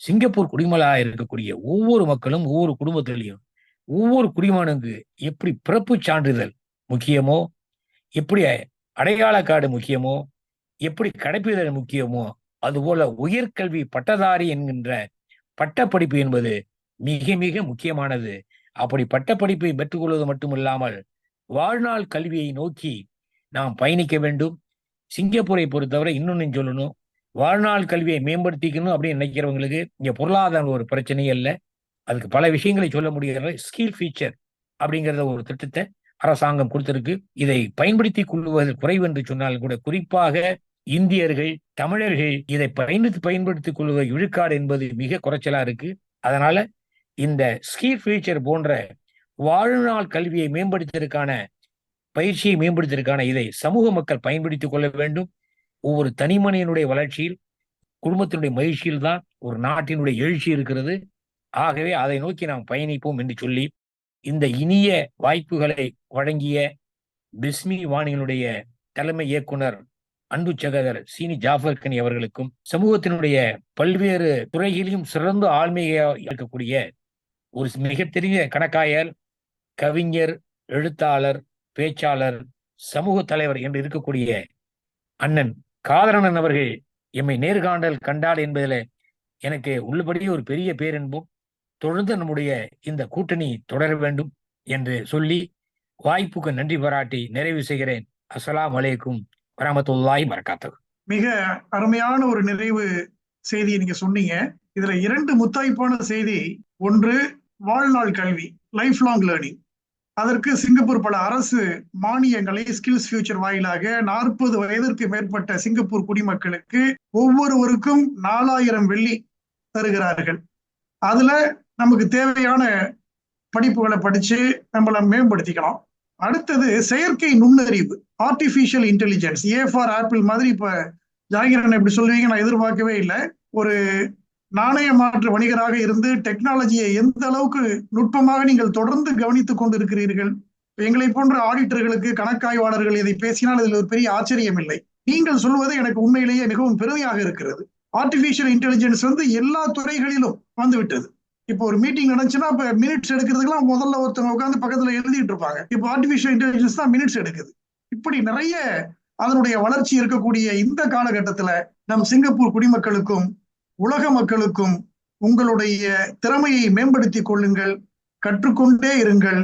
சிங்கப்பூர் குடிமகளாக இருக்கக்கூடிய ஒவ்வொரு மக்களும், ஒவ்வொரு குடும்பத்திலையும், ஒவ்வொரு குடிமகனுக்கு எப்படி பிறப்பு சான்றிதழ் முக்கியமோ, எப்படி அடையாள கார்டு முக்கியமோ, எப்படி கடைப்பிதழ் முக்கியமோ, அதுபோல உயர்கல்வி பட்டதாரி என்கின்ற பட்டப்படிப்பு என்பது மிக மிக முக்கியமானது. அப்படி பட்டப்படிப்பை பெற்றுக்கொள்வது மட்டுமில்லாமல் வாழ்நாள் கல்வியை நோக்கி நாம் பயணிக்க வேண்டும். சிங்கப்பூரை பொறுத்தவரை இன்னொன்னு சொல்லணும், வாழ்நாள் கல்வியை மேம்படுத்திக்கணும் அப்படின்னு நினைக்கிறவங்களுக்கு இங்க பொருளாதாரம் ஒரு பிரச்சனையே இல்லை. அதுக்கு பல விஷயங்களை சொல்ல முடிகிற ஸ்கில் ஃபீச்சர் அப்படிங்கிறத ஒரு திட்டத்தை அரசாங்கம் கொடுத்திருக்கு. இதை பயன்படுத்தி கொள்வது குறைவு என்று சொன்னாலும் கூட, குறிப்பாக இந்தியர்கள், தமிழர்கள் இதை பயன்படுத்திக் கொள்வது விழுக்காடு என்பது மிக குறைச்சலா இருக்கு. அதனால இந்த ஸ்கில் ஃபீச்சர் போன்ற வாழ்நாள் கல்வியை மேம்படுத்துவதற்கான பயிற்சியை மேம்படுத்துவதற்கான இதை சமூக மக்கள் பயன்படுத்திக் கொள்ள வேண்டும். ஒவ்வொரு தனிமனிதனுடைய வளர்ச்சியில், குடும்பத்தினுடைய மகிழ்ச்சியில் தான் ஒரு நாட்டினுடைய எழுச்சி இருக்கிறது. ஆகவே அதை நோக்கி நாம் பயணிப்போம் என்று சொல்லி, இந்த இனிய வாய்ப்புகளை வழங்கிய பிஸ்மி வாணியினுடைய தலைமை இயக்குனர் அன்பு சகோதரர் சீனி ஜாஃபர் கனி அவர்களுக்கும், சமூகத்தினுடைய பல்வேறு துறைகளிலும் சிறந்த ஆளுமையாக இருக்கக்கூடிய ஒரு மிகப்பெரிய கணக்காயர் கவிஞர், எழுத்தாளர், பேச்சாளர், சமூக தலைவர் என்று இருக்கக்கூடிய அண்ணன் காதரண்ணன் அவர்கள் எம்மை நேர்காணல் கண்டால் என்பதில் எனக்கு உள்ளபடியே ஒரு பெரிய பேரென்பும், தொடர்ந்து நம்முடைய இந்த கூட்டணி தொடர வேண்டும் என்று சொல்லி வாய்ப்புக்கு நன்றி பாராட்டி நிறைவு செய்கிறேன். அஸ்ஸலாமு அலைக்கும் வரஹ்மத்துல்லாஹி வபரகாத்துஹு. மிக அருமையான ஒரு நிறைவு செய்தியை நீங்க சொன்னீங்க. இதுல 2 முத்தாய்ப்பான செய்தி. ஒன்று, வாழ்நாள் கல்வி, லைஃப் லாங் லேர்னிங். அதற்கு சிங்கப்பூர் பல அரசு மானியங்களை ஸ்கில்ஸ் ஃபியூச்சர் வாயிலாக 40 வயதிற்கு மேற்பட்ட சிங்கப்பூர் குடிமக்களுக்கு ஒவ்வொருவருக்கும் 4000 வெள்ளி தருகிறார்கள். அதுல நமக்கு தேவையான படிப்புகளை படிச்சு நம்மளை மேம்படுத்திக்கலாம். அடுத்தது, செயற்கை நுண்ணறிவு, artificial intelligence. A for apple மாதிரி இப்ப ஜாகிரன் எப்படி சொல்லுவீங்க, நான் எதிர்பார்க்கவே இல்லை. ஒரு நாணய மாற்று வணிகராக இருந்து டெக்னாலஜியை எந்த அளவுக்கு நுட்பமாக நீங்கள் தொடர்ந்து கவனித்துக் கொண்டிருக்கிறீர்கள். எங்களை போன்ற ஆடிட்டர்களுக்கு, கணக்காய்வாளர்கள் இதை பேசினால் இதில் ஒரு பெரிய ஆச்சரியம் இல்லை. நீங்கள் சொல்வது எனக்கு உண்மையிலேயே மிகவும் பெருமையாக இருக்கிறது. ஆர்டிபிஷியல் இன்டெலிஜென்ஸ் எல்லா துறைகளிலும் வந்துவிட்டது. இப்போ ஒரு மீட்டிங் நடந்துச்சுன்னா இப்ப மினிட்ஸ் எடுக்கிறதுக்கெல்லாம் முதல்ல ஒருத்தவங்க உட்காந்து பக்கத்துல எழுதிட்டு இருப்பாங்க. இப்போ ஆர்டிபிஷியல் இன்டெலிஜென்ஸ் தான் மினிட்ஸ் எடுக்குது. இப்படி நிறைய அதனுடைய வளர்ச்சி இருக்கக்கூடிய இந்த காலகட்டத்துல நம் சிங்கப்பூர் குடிமக்களுக்கும் உலக மக்களுக்கும் உங்களுடைய திறமையை மேம்படுத்திக் கொள்ளுங்கள், கற்றுக்கொண்டே இருங்கள்,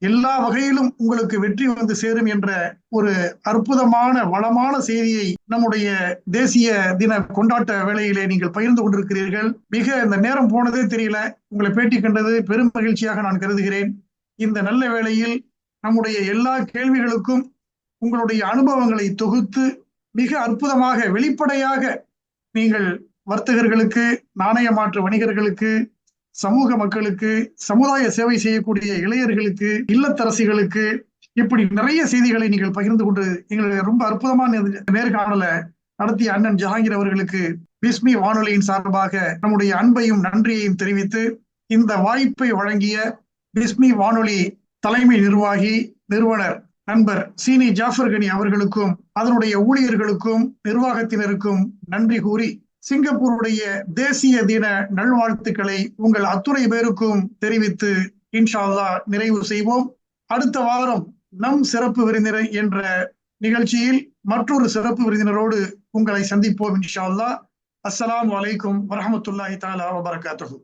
எல்லா வகையிலும் உங்களுக்கு வெற்றி வந்து சேரும் என்ற ஒரு அற்புதமான வளமான செய்தியை நம்முடைய தேசிய தின கொண்டாட்ட வேளையிலே நீங்கள் பகிர்ந்து கொண்டிருக்கிறீர்கள். மிக இந்த நேரம் போனதே தெரியல. உங்களை பேட்டி கண்டது பெரும் மகிழ்ச்சியாக நான் கருதுகிறேன். இந்த நல்ல வேளையில் நம்முடைய எல்லா கேள்விகளுக்கும் உங்களுடைய அனுபவங்களை தொகுத்து மிக அற்புதமாக வெளிப்படையாக நீங்கள் வர்த்தகர்களுக்கு, நாணய மாற்று வணிகர்களுக்கு, சமூக மக்களுக்கு, சமுதாய சேவை செய்யக்கூடிய இளைஞர்களுக்கு, இல்லத்தரசிகளுக்கு, இப்படி நிறைய செய்திகளை நீங்கள் பகிர்ந்து கொண்டு எங்களுடைய ரொம்ப அற்புதமான நேர்காணலை நடத்திய அண்ணன் ஜஹாங்கீர் அவர்களுக்கு பிஸ்மி வானொலியின் சார்பாக நம்முடைய அன்பையும் நன்றியையும் தெரிவித்து, இந்த வாய்ப்பை வழங்கிய பிஸ்மி வானொலி தலைமை நிர்வாகி, நிறுவனர் நண்பர் சீனி ஜாஃபர் கனி அவர்களுக்கும் அதனுடைய ஊழியர்களுக்கும் நிர்வாகத்தினருக்கும் நன்றி கூறி, சிங்கப்பூருடைய தேசிய தின நல்வாழ்த்துக்களை உங்கள் அத்துணை பேருக்கும் தெரிவித்து இன்ஷா அல்லாஹ் நிறைவு செய்வோம். அடுத்த வாரம் நம் சிறப்பு விருந்தினர் என்ற நிகழ்ச்சியில் மற்றொரு சிறப்பு விருந்தினரோடு உங்களை சந்திப்போம் இன்ஷா அல்லாஹ். அஸ்ஸலாமு அலைக்கும் வரஹ்மத்துல்லாஹி தஆலா வபரகாத்துஹு.